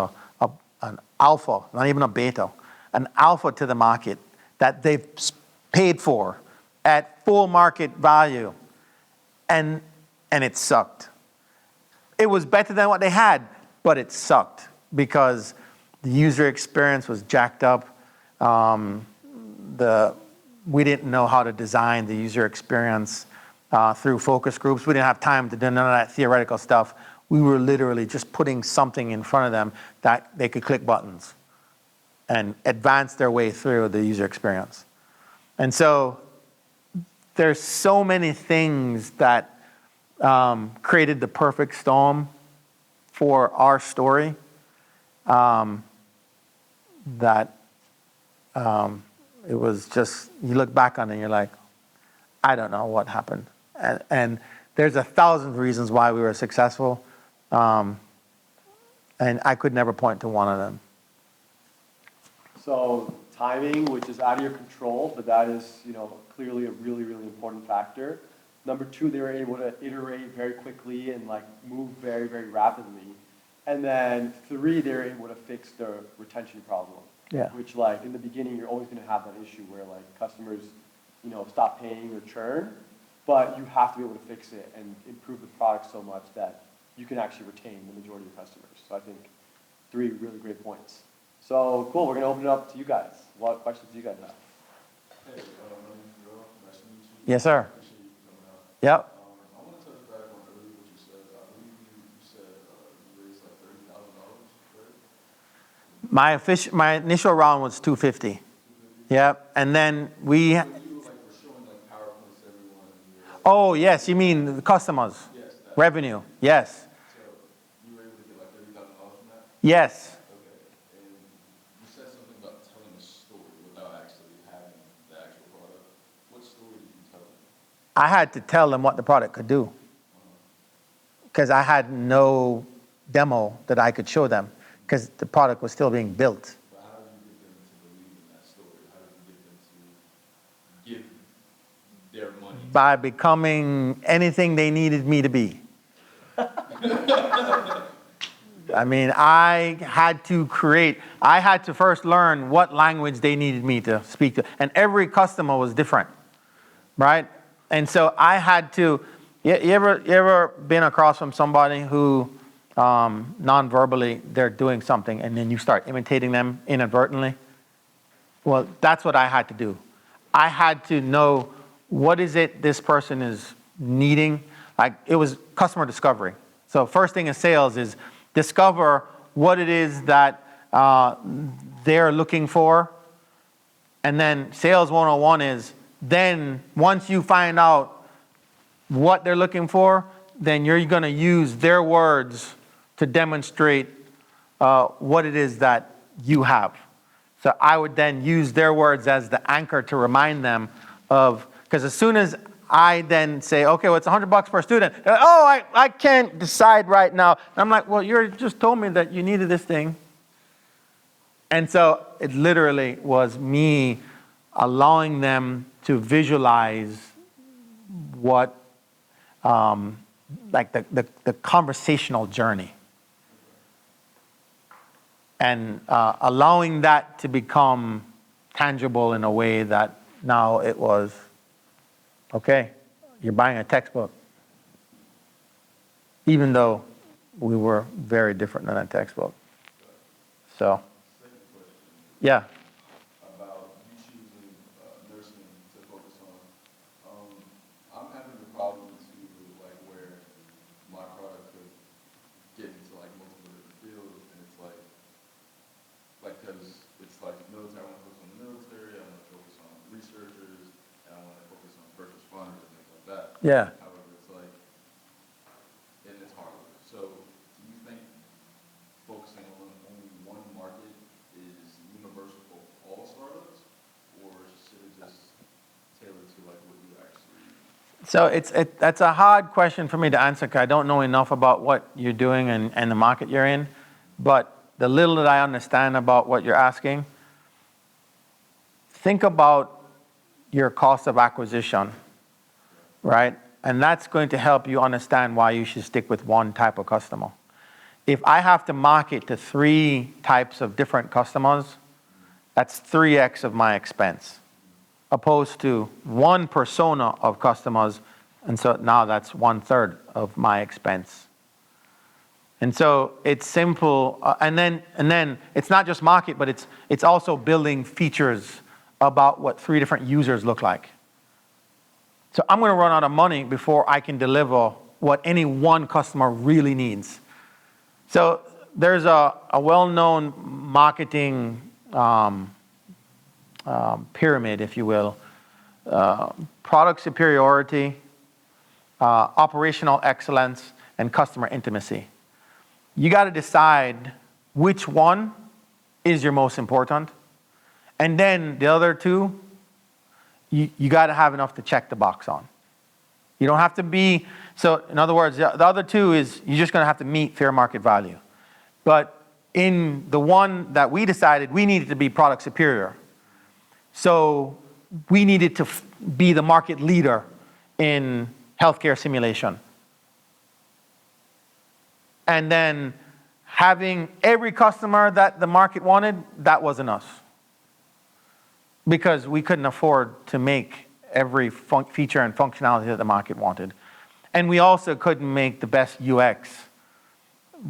an alpha, not even a beta, an alpha to the market that they've paid for at full market value. And it sucked. It was better than what they had, but it sucked because the user experience was jacked up. We didn't know how to design the user experience through focus groups. We didn't have time to do none of that theoretical stuff. We were literally just putting something in front of them that they could click buttons and advance their way through the user experience. And so there's so many things that created the perfect storm for our story that it was just, you look back on it and you're like, I don't know what happened. And there's 1,000 reasons why we were successful. And I could never point to one of them. So timing, which is out of your control, but that is, clearly a really, really important factor. Number 2, they were able to iterate very quickly and move very, very rapidly. And then 3, they're able to fix the retention problem. Yeah. Which like in the beginning, you're always gonna have that issue where like customers, stop paying or churn, but you have to be able to fix it and improve the product so much that you can actually retain the majority of customers. So I think 3 really great points. So cool, we're gonna open it up to you guys. What questions do you guys have? Hey, my name is Joel. Nice to meet you. Yes, sir. Appreciate you coming out. Yep. I want to touch back on earlier what you said. I believe you said you raised like $30,000, right? My initial round was 250. Yep. And then we. But you were showing like PowerPoints to everyone. Oh, yes. You mean the customers? Yes. Revenue. Yes. So you were able to get like $30,000 from that? Yes. Okay. And you said something about telling a story without actually having the actual product. What story did you tell them? I had to tell them what the product could do because I had no demo that I could show them because the product was still being built. But how did you get them to believe in that story? How did you get them to give their money? By becoming anything they needed me to be. I mean, I had to first learn what language they needed me to speak to. And every customer was different, right? And so I had to, you ever been across from somebody who non-verbally, they're doing something and then you start imitating them inadvertently? Well, that's what I had to do. I had to know what is it this person is needing. Like it was customer discovery. So first thing in sales is discover what it is that they're looking for. And then sales 101 is then once you find out what they're looking for, then you're going to use their words to demonstrate what it is that you have. So I would then use their words as the anchor to remind them of, because as soon as I then say, okay, well, it's $100 per student. Oh, I can't decide right now. And I'm like, well, you just told me that you needed this thing. And so it literally was me allowing them to visualize what, like the conversational journey. And allowing that to become tangible in a way that now it was, okay, you're buying a textbook. Even though we were very different than a textbook. So, Second question. yeah. About you choosing nursing to focus on. I'm having a problem to like where my product could get into like multiple different fields, and it's like because it's like military. I want to focus on the military. I want to focus on researchers, and I want to focus on first responders and things like that. Yeah. However, it's like, and it's hard. So, do you think focusing on only one market is universal for all startups, or should it just tailor to like what you actually? So that's a hard question for me to answer because I don't know enough about what you're doing and the market you're in. But the little that I understand about what you're asking, think about your cost of acquisition, right? And that's going to help you understand why you should stick with one type of customer. If I have to market to 3 types of different customers, that's 3x of my expense, opposed to one persona of customers, and so now that's 1/3 of my expense. And so it's simple, and then it's not just market, but it's also building features about what 3 different users look like. So I'm going to run out of money before I can deliver what any one customer really needs. So there's a well-known marketing pyramid, if you will. Product superiority, operational excellence, and customer intimacy. You got to decide which one is your most important. And then the other 2, you got to have enough to check the box on. You don't have to be, so in other words, the other 2 is you're just going to have to meet fair market value. But in the one that we decided, we needed to be product superior. So we needed to be the market leader in healthcare simulation. And then having every customer that the market wanted, that wasn't us. Because we couldn't afford to make every feature and functionality that the market wanted. And we also couldn't make the best UX,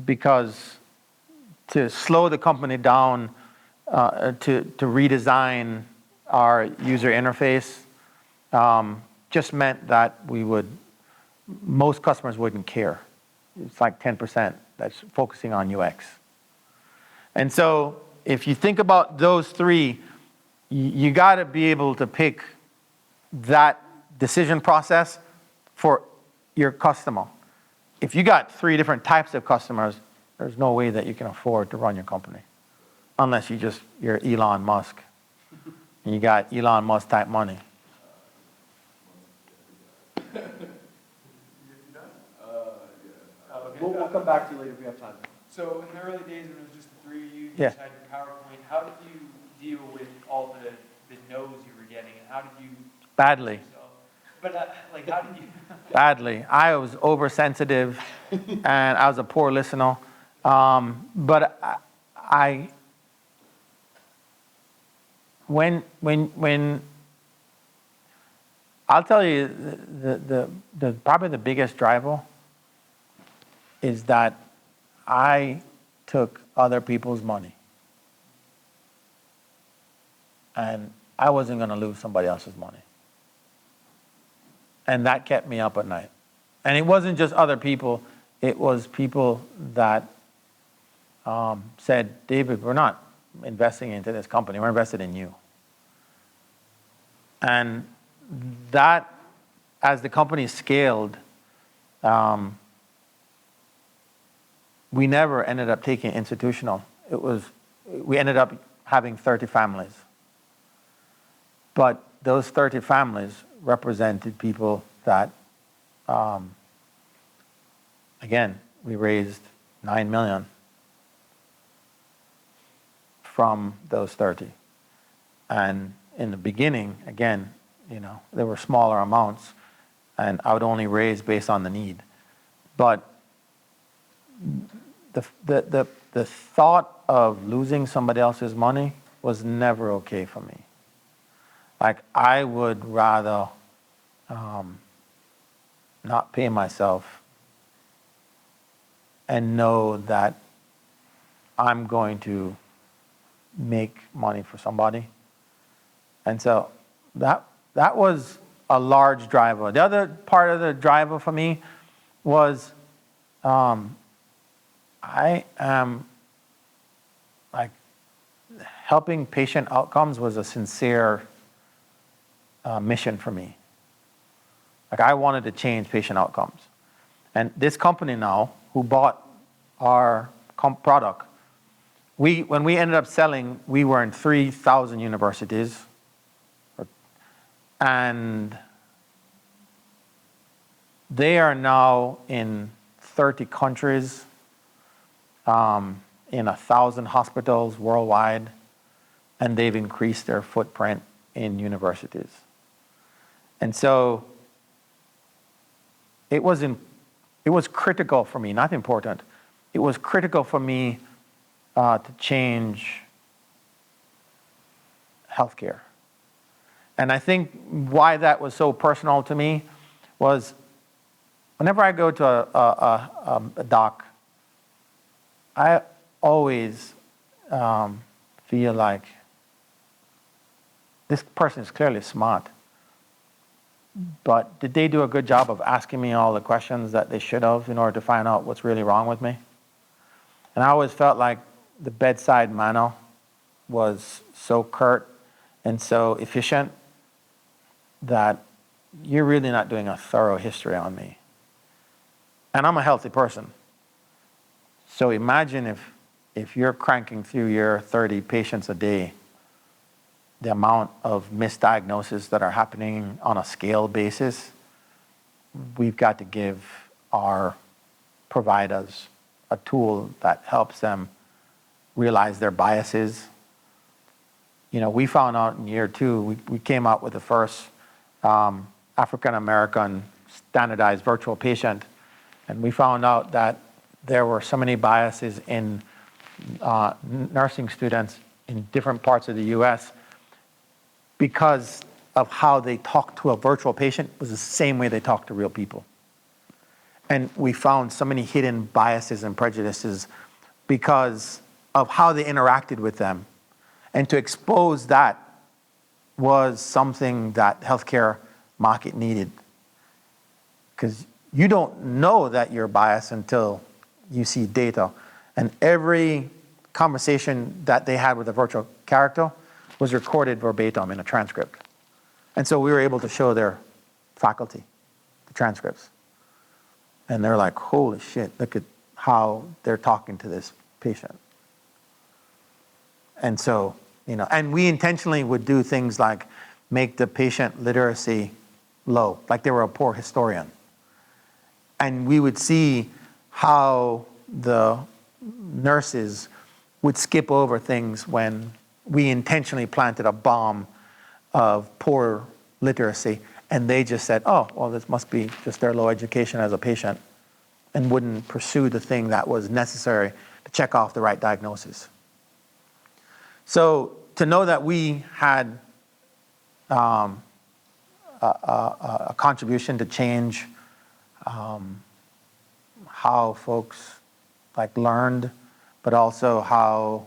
because to slow the company down, to redesign our user interface, just meant that most customers wouldn't care. It's like 10% that's focusing on UX. And so if you think about those three, you got to be able to pick that decision process for your customer. If you got 3 different types of customers, there's no way that you can afford to run your company. Unless you're Elon Musk. And you got Elon Musk type money. We'll come back to you later if we have time. So in the early days when it was just the 3 of you, you Yeah. just had your PowerPoint, how did you deal with all the no's you were getting, and how did you... Badly. But how did you... Badly. I was oversensitive and I was a poor listener. But when I'll tell you, probably the biggest driver is that I took other people's money. And I wasn't going to lose somebody else's money. And that kept me up at night. And it wasn't just other people, it was people that said, David, we're not investing into this company, we're invested in you. And that, as the company scaled, we never ended up taking institutional. We ended up having 30 families. But those 30 families represented people that, again, we raised $9 million from those 30. And in the beginning, again, there were smaller amounts, and I would only raise based on the need. But the thought of losing somebody else's money was never okay for me. Like, I would rather not pay myself and know that I'm going to make money for somebody. And so that was a large driver. The other part of the driver for me was I am, like, helping patient outcomes was a sincere mission for me. Like, I wanted to change patient outcomes. And this company now, who bought our product, when we ended up selling, we were in 3,000 universities. And they are now in 30 countries, in 1,000 hospitals worldwide, and they've increased their footprint in universities. And so it was critical for me, not important. It was critical for me to change healthcare. And I think why that was so personal to me was whenever I go to a doc, I always feel like this person is clearly smart, but did they do a good job of asking me all the questions that they should have in order to find out what's really wrong with me? And I always felt like the bedside manner was so curt and so efficient that you're really not doing a thorough history on me. And I'm a healthy person. So imagine if you're cranking through your 30 patients a day, the amount of misdiagnoses that are happening on a scale basis. We've got to give our providers a tool that helps them realize their biases. We found out in year 2, we came out with the first African American standardized virtual patient, and we found out that there were so many biases in nursing students in different parts of the US because of how they talk to a virtual patient was the same way they talk to real people. And we found so many hidden biases and prejudices because of how they interacted with them. And to expose that was something that healthcare market needed. Because you don't know that you're biased until you see data. And every conversation that they had with a virtual character was recorded verbatim in a transcript. And so we were able to show their faculty the transcripts. And they're like, holy shit, look at how they're talking to this patient. And so, and we intentionally would do things like make the patient literacy low, like they were a poor historian. And we would see how the nurses would skip over things when we intentionally planted a bomb of poor literacy, and they just said, oh, well, this must be just their low education as a patient, and wouldn't pursue the thing that was necessary to check off the right diagnosis. So to know that we had a contribution to change how folks learned, but also how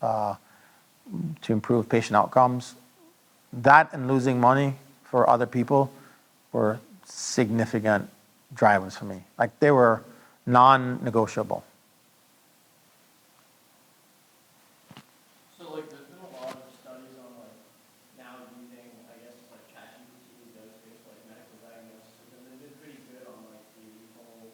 to improve patient outcomes, that and losing money for other people were significant drivers for me. They were non-negotiable. So there's been a lot of studies on now using, I guess, ChatGPT, those things medical diagnosis, and they've been pretty good on the whole,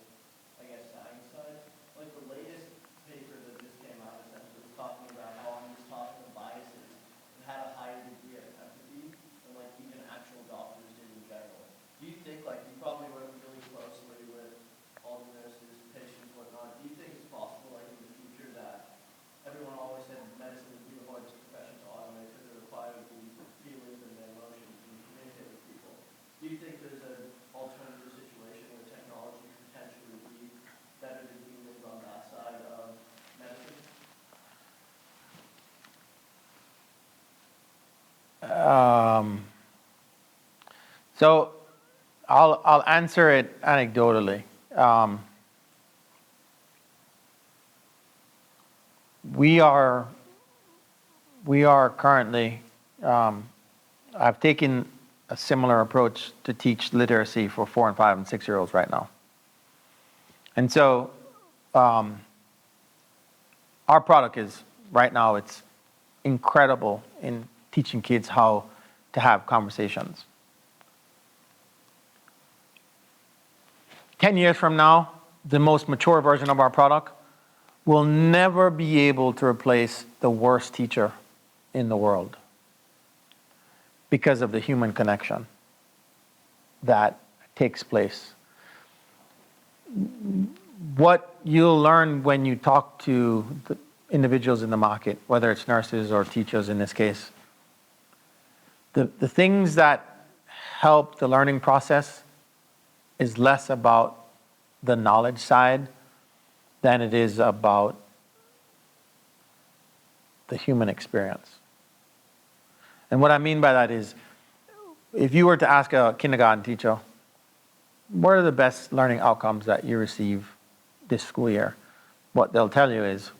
I guess, science side. The latest paper that just came out essentially was talking about how on these talking of biases, it had a higher degree of empathy than even actual doctors did in general. Do you think you probably work really closely with all the nurses, patients, whatnot? Do you think it's possible in the future that everyone always said medicine would be the hardest profession to automate because it required the feelings and the emotions and communicate with people? Do you think there's an alternative situation where technology could potentially be better than humans on that side of medicine? So I'll answer it anecdotally. We are currently, I've taken a similar approach to teach literacy for 4 and 5 and 6 year olds right now. And so our product is, right now, it's incredible in teaching kids how to have conversations. 10 years from now, the most mature version of our product will never be able to replace the worst teacher in the world because of the human connection that takes place. What you'll learn when you talk to the individuals in the market, whether it's nurses or teachers in this case, the things that help the learning process is less about the knowledge side than it is about the human experience. And what I mean by that is, if you were to ask a kindergarten teacher, what are the best learning outcomes that you receive this school year? What they'll tell you is,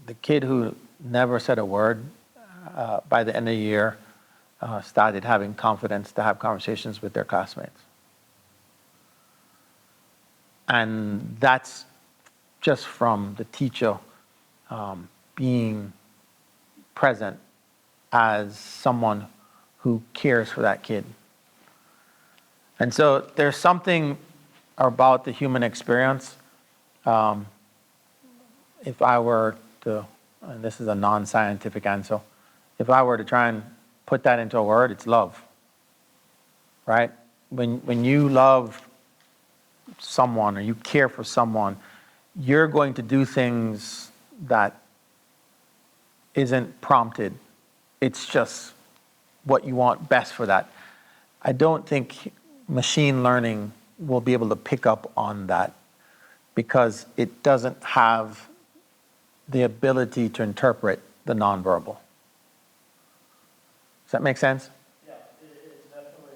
the kid who never said a word by the end of the year started having confidence to have conversations with their classmates. And that's just from the teacher being present as someone who cares for that kid. And so there's something about the human experience. If I were to, and this is a non-scientific answer, if I were to try and put that into a word, it's love, right? When you love someone or you care for someone, you're going to do things that isn't prompted. It's just what you want best for that. I don't think machine learning will be able to pick up on that because it doesn't have the ability to interpret the nonverbal. Does that make sense? Yeah, it's definitely,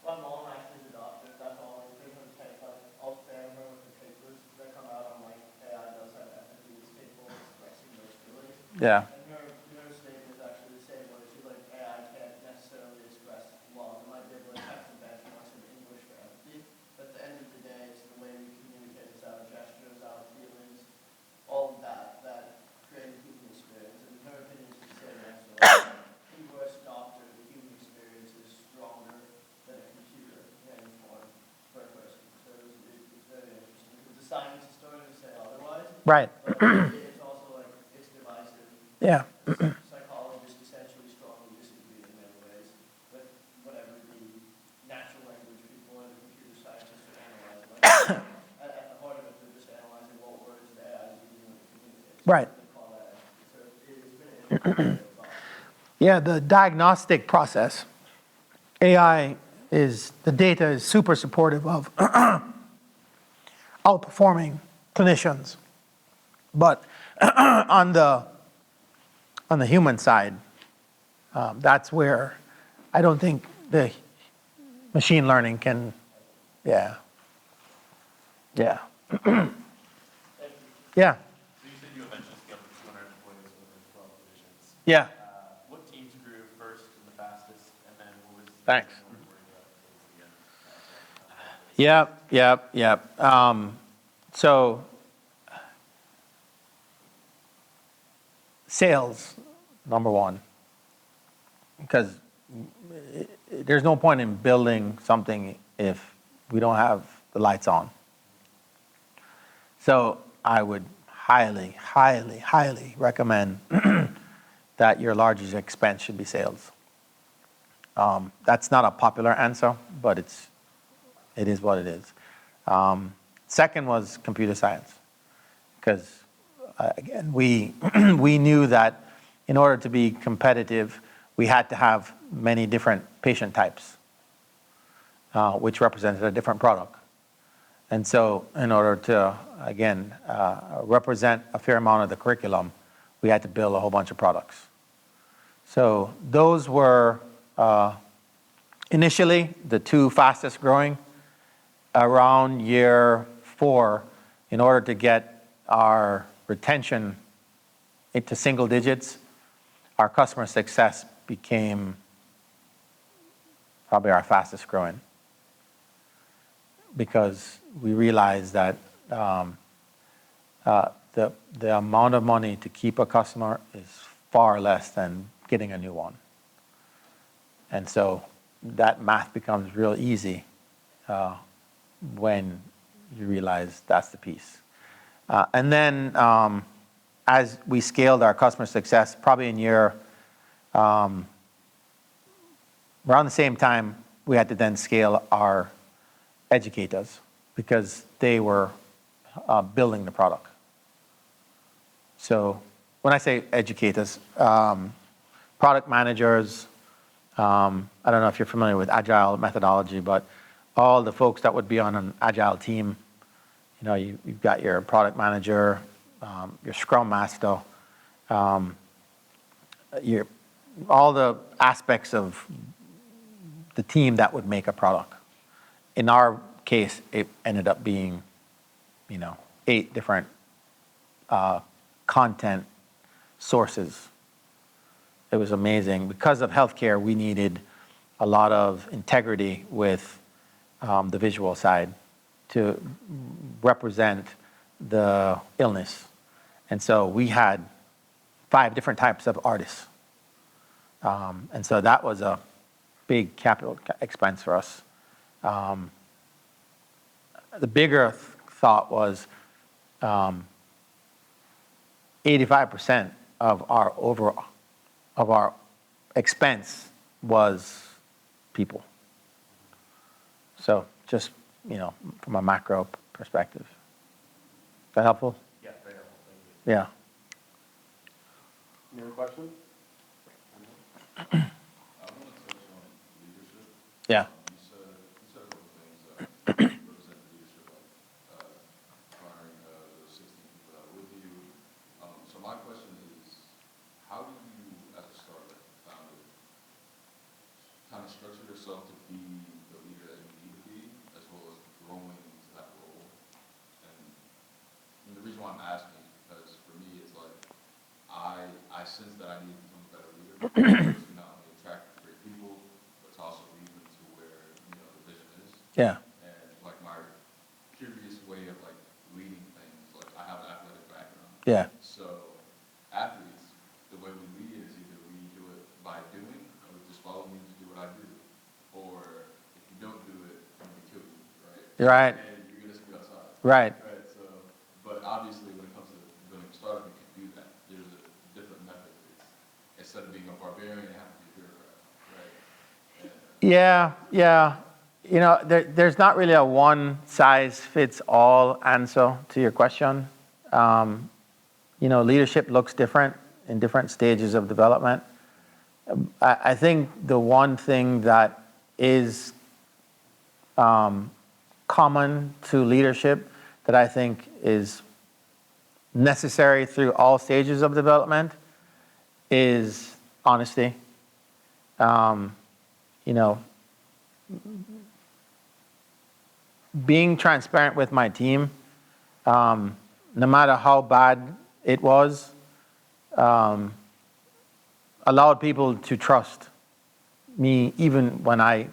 my mom actually is a doctor, that's all, like, bring her the tape, like, I'll spam her with the papers that come out on, like, AI does have empathy, it's capable of expressing those feelings. Yeah. And her statement is actually the same way, she's like, AI can't necessarily express love, it might be able to have some benchmarks in English for empathy, but at the end of the day, it's the way we communicate, it's our gestures, our feelings, all of that, that create a human experience, and in her opinion, it's the same answer. Like, US doctor, the human experience is stronger than a computer in any form for a person. So it's very interesting. Because the science is starting to say otherwise, Right. but it's also like, it's divisive. Yeah. Psychologists essentially strongly disagree in many ways with whatever the natural language people and the computer scientists are analyzing. Like, at the heart of it, they're just analyzing what words the AI is using to communicate. So Right. they call that. So it's been an interesting thought. Yeah, the diagnostic process, AI is, the data is super supportive of outperforming clinicians. But on the human side, that's where I don't think the machine learning can, yeah. Yeah. Yeah. So you said you eventually scaled to 200 employees within 12 divisions. Yeah. What teams grew first and the fastest, and then what was Thanks. the most towards the end? Yep. So sales, number one, because there's no point in building something if we don't have the lights on. So I would highly, highly, highly recommend that your largest expense should be sales. That's not a popular answer, but it is what it is. Second was computer science, because again, we knew that in order to be competitive, we had to have many different patient types, which represented a different product. And so in order to, again, represent a fair amount of the curriculum, we had to build a whole bunch of products. So those were initially the two fastest growing. Around year 4, in order to get our retention into single digits, our customer success became probably our fastest growing, because we realized that the amount of money to keep a customer is far less than getting a new one. And so that math becomes real easy when you realize that's the piece. And then as we scaled our customer success, probably in year, around the same time, we had to then scale our educators, because they were building the product. So when I say educators, product managers, I don't know if you're familiar with agile methodology, but all the folks that would be on an agile team, you know, you've got your product manager, your scrum master, all the aspects of the team that would make a product. In our case, it ended up being, 8 different content sources. It was amazing. Because of healthcare, we needed a lot of integrity with the visual side to represent the illness. And so we had 5 different types of artists. And so that was a big capital expense for us. The bigger thought was 85% of our expense was people. So just, from a macro perspective. Is that helpful? Yeah, very helpful. Thank you. Yeah. Any other questions? I want to touch on leadership. Yeah. You said a couple things that yourself to be the leader that you need to be, as well as growing into that role. And the reason why I'm asking is because for me, it's like I sense that I need to become a better leader to not only attract great people, but to also lead them to where the vision is. Yeah. And like my curious way of like leading things, like I have an athletic background. Yeah. So athletes, the way we lead is either we do it by doing, or just follow me to do what I do, or if you don't do it, I'm gonna kill you, right? Right. And you're gonna see outside. Right. Right. So, but obviously, when it comes to building a startup, you can do that. There's a different method. Instead of being a barbarian, you have to be a bureaucrat, right? Yeah, yeah. There's not really a one size fits all answer to your question. Leadership looks different in different stages of development. I think the one thing that is common to leadership that I think is necessary through all stages of development is honesty. Being transparent with my team, no matter how bad it was, allowed people to trust me even when I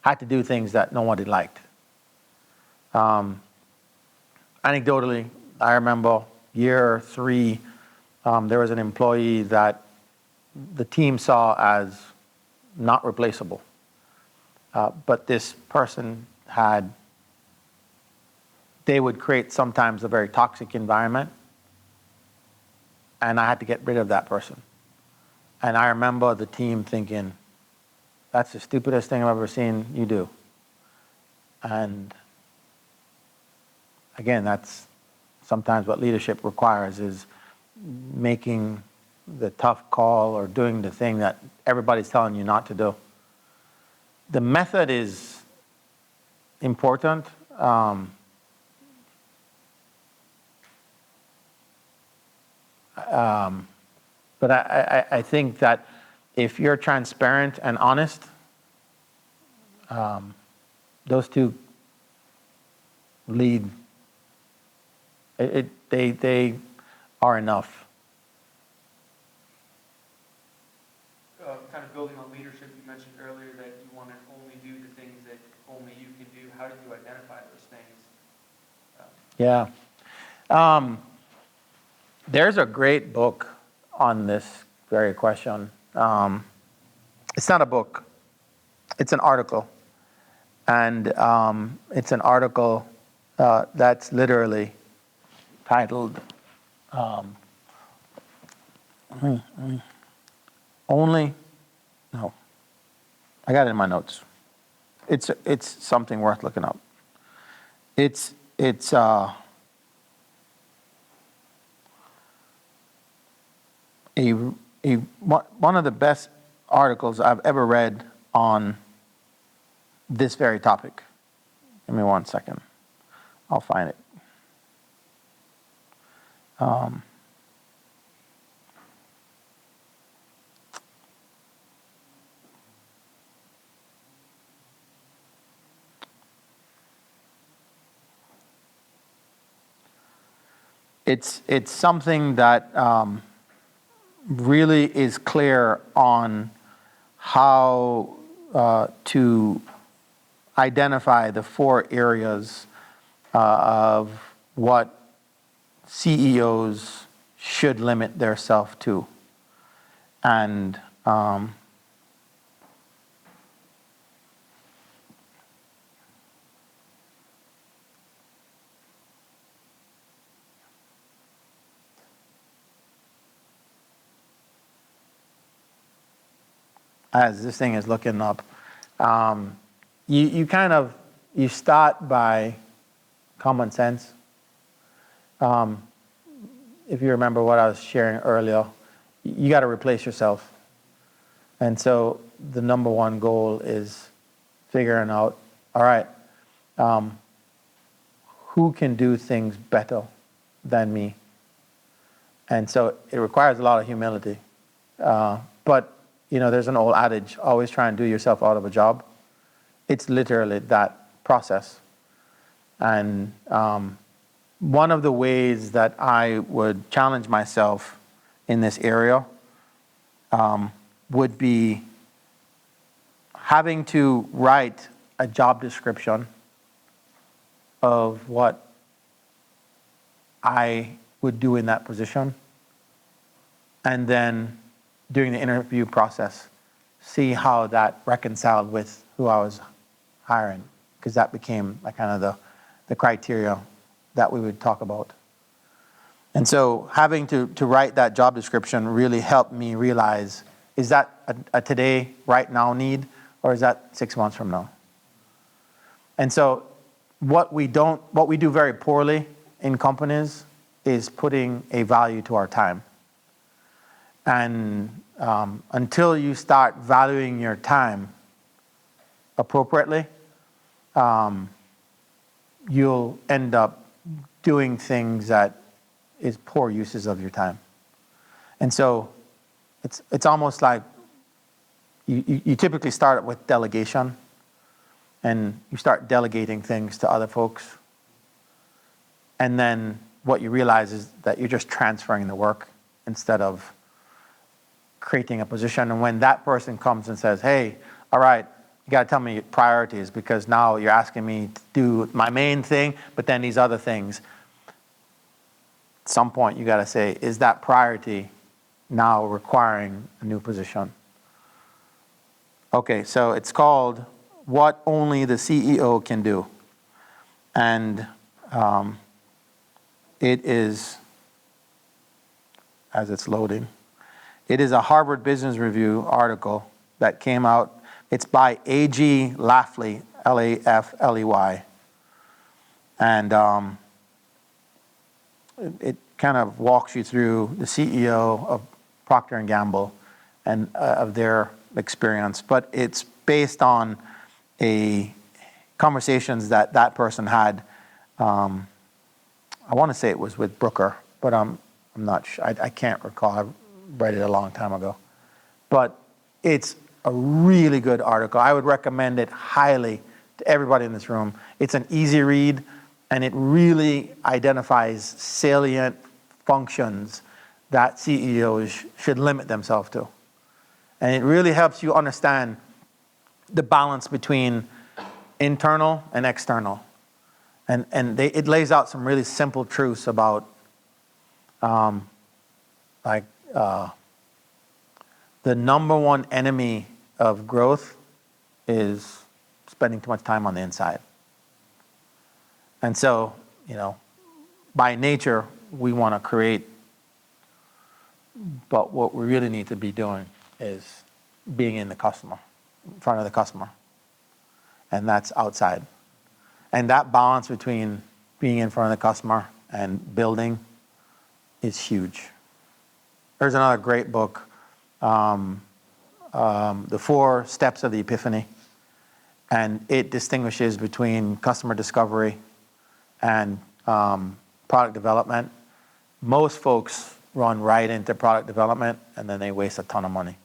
had to do things that nobody liked. Anecdotally, I remember year 3, there was an employee that the team saw as not replaceable. But this person they would create sometimes a very toxic environment, and I had to get rid of that person. And I remember the team thinking, that's the stupidest thing I've ever seen you do. And again, that's sometimes what leadership requires, is making the tough call or doing the thing that everybody's telling you not to do. The method is important. But I think that if you're transparent and honest, those two lead. They are enough. Kind of building on leadership, you mentioned earlier that you want to only do the things that only you can do. How do you identify those things? Yeah. There's a great book on this very question. It's not a book. It's an article. And it's an article that's literally titled Only, no, I got it in my notes. It's something worth looking up. It's one of the best articles I've ever read on this very topic. Give me 1 second. I'll find it. It's something that really is clear on how to identify the 4 areas of what CEOs should limit themselves to. And as this thing is looking up, you start by common sense. If you remember what I was sharing earlier, you got to replace yourself. And so the number 1 goal is figuring out, all right, who can do things better than me? And so it requires a lot of humility. But there's an old adage, always try and do yourself out of a job. It's literally that process. And one of the ways that I would challenge myself in this area would be having to write a job description of what I would do in that position, and then during the interview process, see how that reconciled with who I was hiring, because that became like kind of the criteria that we would talk about. And so having to write that job description really helped me realize, is that a today, right now need, or is that 6 months from now? And so what we do very poorly in companies is putting a value to our time. And until you start valuing your time appropriately, you'll end up doing things that is poor uses of your time. And so it's almost like you typically start with delegation, and you start delegating things to other folks. And then what you realize is that you're just transferring the work instead of creating a position. And when that person comes and says, hey, all right, you got to tell me your priorities, because now you're asking me to do my main thing, but then these other things. At some point, you got to say, is that priority now requiring a new position? Okay, so it's called What Only the CEO Can Do. And it is, as it's loading, it is a Harvard Business Review article that came out. It's by A.G. Lafley, L-A-F-L-E-Y. And it kind of walks you through the CEO of Procter & Gamble and of their experience. But it's based on conversations that person had. I want to say it was with Brooker, but I'm not sure. I can't recall. I read it a long time ago. But it's a really good article. I would recommend it highly to everybody in this room. It's an easy read, and it really identifies salient functions that CEOs should limit themselves to. And it really helps you understand the balance between internal and external. And it lays out some really simple truths about the number one enemy of growth is spending too much time on the inside. And so, by nature, we want to create, but what we really need to be doing is being in front of the customer. And that's outside. And that balance between being in front of the customer and building is huge. There's another great book, The 4 Steps of the Epiphany. And it distinguishes between customer discovery and product development. Most folks run right into product development, and then they waste a ton of money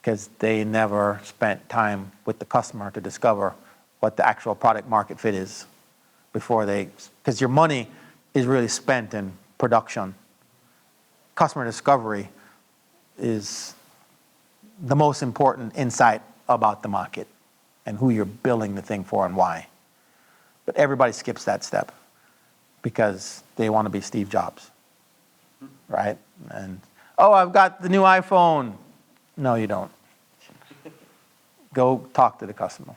because they never spent time with the customer to discover what the actual product market fit is because your money is really spent in production. Customer discovery is the most important insight about the market and who you're building the thing for and why. But everybody skips that step because they want to be Steve Jobs, right? And, I've got the new iPhone. No, you don't. Go talk to the customer.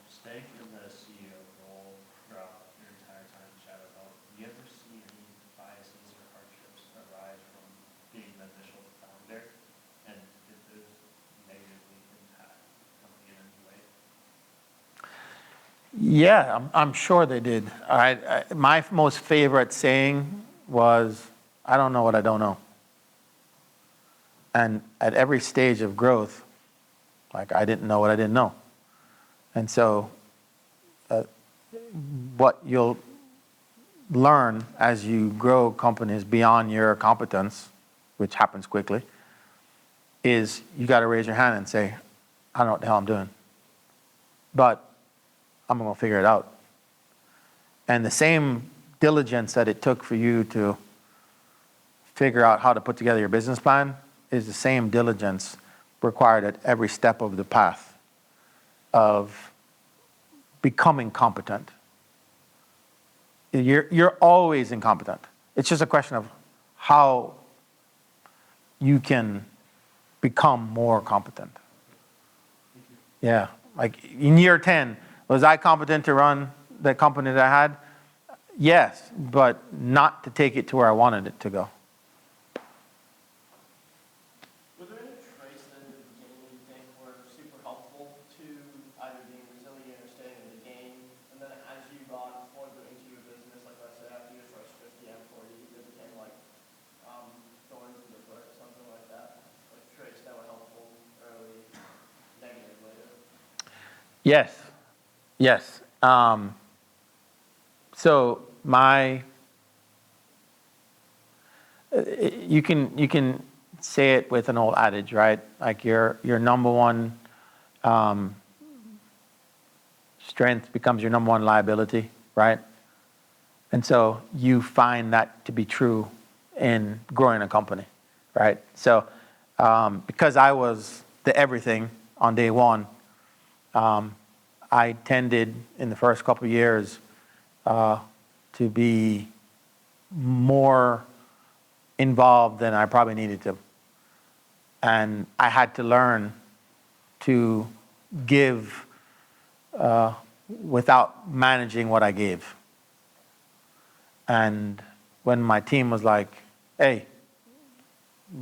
Staying in the CEO role throughout your entire time in Shadow Belt, do you ever see any biases or hardships arise from being the initial founder? And did those negatively impact the company in any way? Yeah, I'm sure they did. My most favorite saying was, I don't know what I don't know. And at every stage of growth, I didn't know what I didn't know. And so what you'll learn as you grow companies beyond your competence, which happens quickly, is you got to raise your hand and say, I don't know what the hell I'm doing. but I'm going to figure it out. And the same diligence that it took for you to figure out how to put together your business plan is the same diligence required at every step of the path of becoming competent. You're always incompetent. It's just a question of how you can become more competent. Yeah, like in year 10, was I competent to run the company that I had? Yes, but not to take it to where I wanted it to go. Were there any traits that in the beginning you think were super helpful to either being resilient or staying in the game? And then as you got further into your business, like let's say after your first 50 employees, it became like thorns in the bush, something like that? Like traits that were helpful early, negative later? Yes, yes. So you can say it with an old adage, right? Like your number one strength becomes your number one liability, right? And so you find that to be true in growing a company, right? So because I was the everything on day one, I tended in the first couple of years to be more involved than I probably needed to. And I had to learn to give without managing what I gave. And when my team was like, hey,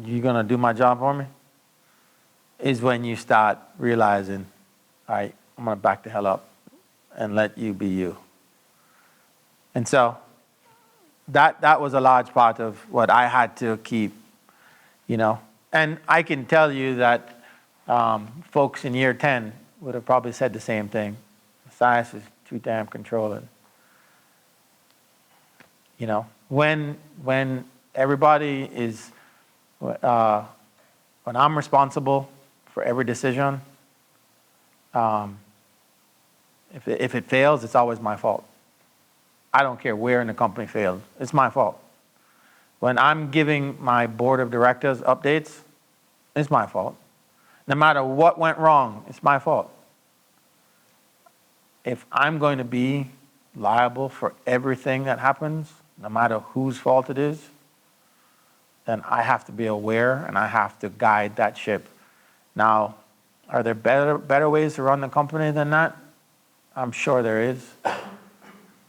you gonna do my job for me? Is when you start realizing, all right, I'm gonna back the hell up and let you be you. And so that was a large part of what I had to keep, you know. And I can tell you that folks in year 10 would have probably said the same thing. Massias is too damn controlling. You know, when everybody is, when I'm responsible for every decision, if it fails, it's always my fault. I don't care where in the company failed. It's my fault. When I'm giving my board of directors updates, it's my fault. No matter what went wrong, it's my fault. If I'm going to be liable for everything that happens, no matter whose fault it is, then I have to be aware and I have to guide that ship. Now, are there better ways to run the company than that? I'm sure there is.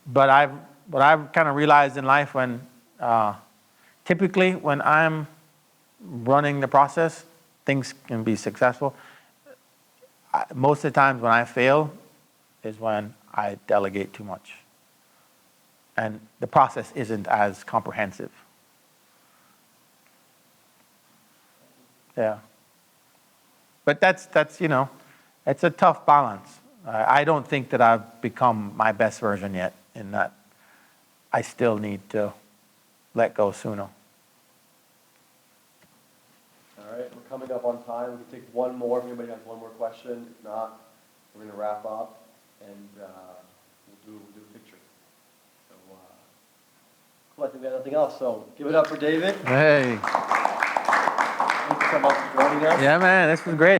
But what I've kind of realized in life when, typically when I'm running the process, things can be successful. Most of the times when I fail is when I delegate too much. And the process isn't as comprehensive. Yeah. But that's you know, it's a tough balance. I don't think that I've become my best version yet, in that I still need to let go sooner. All right, we're coming up on time. We can take one more if anybody has one more question. If not, we're going to wrap up and we'll do a picture. So, cool, I think we have nothing else. So give it up for David. Hey. Thank you so much for joining us. Yeah, man, this was great.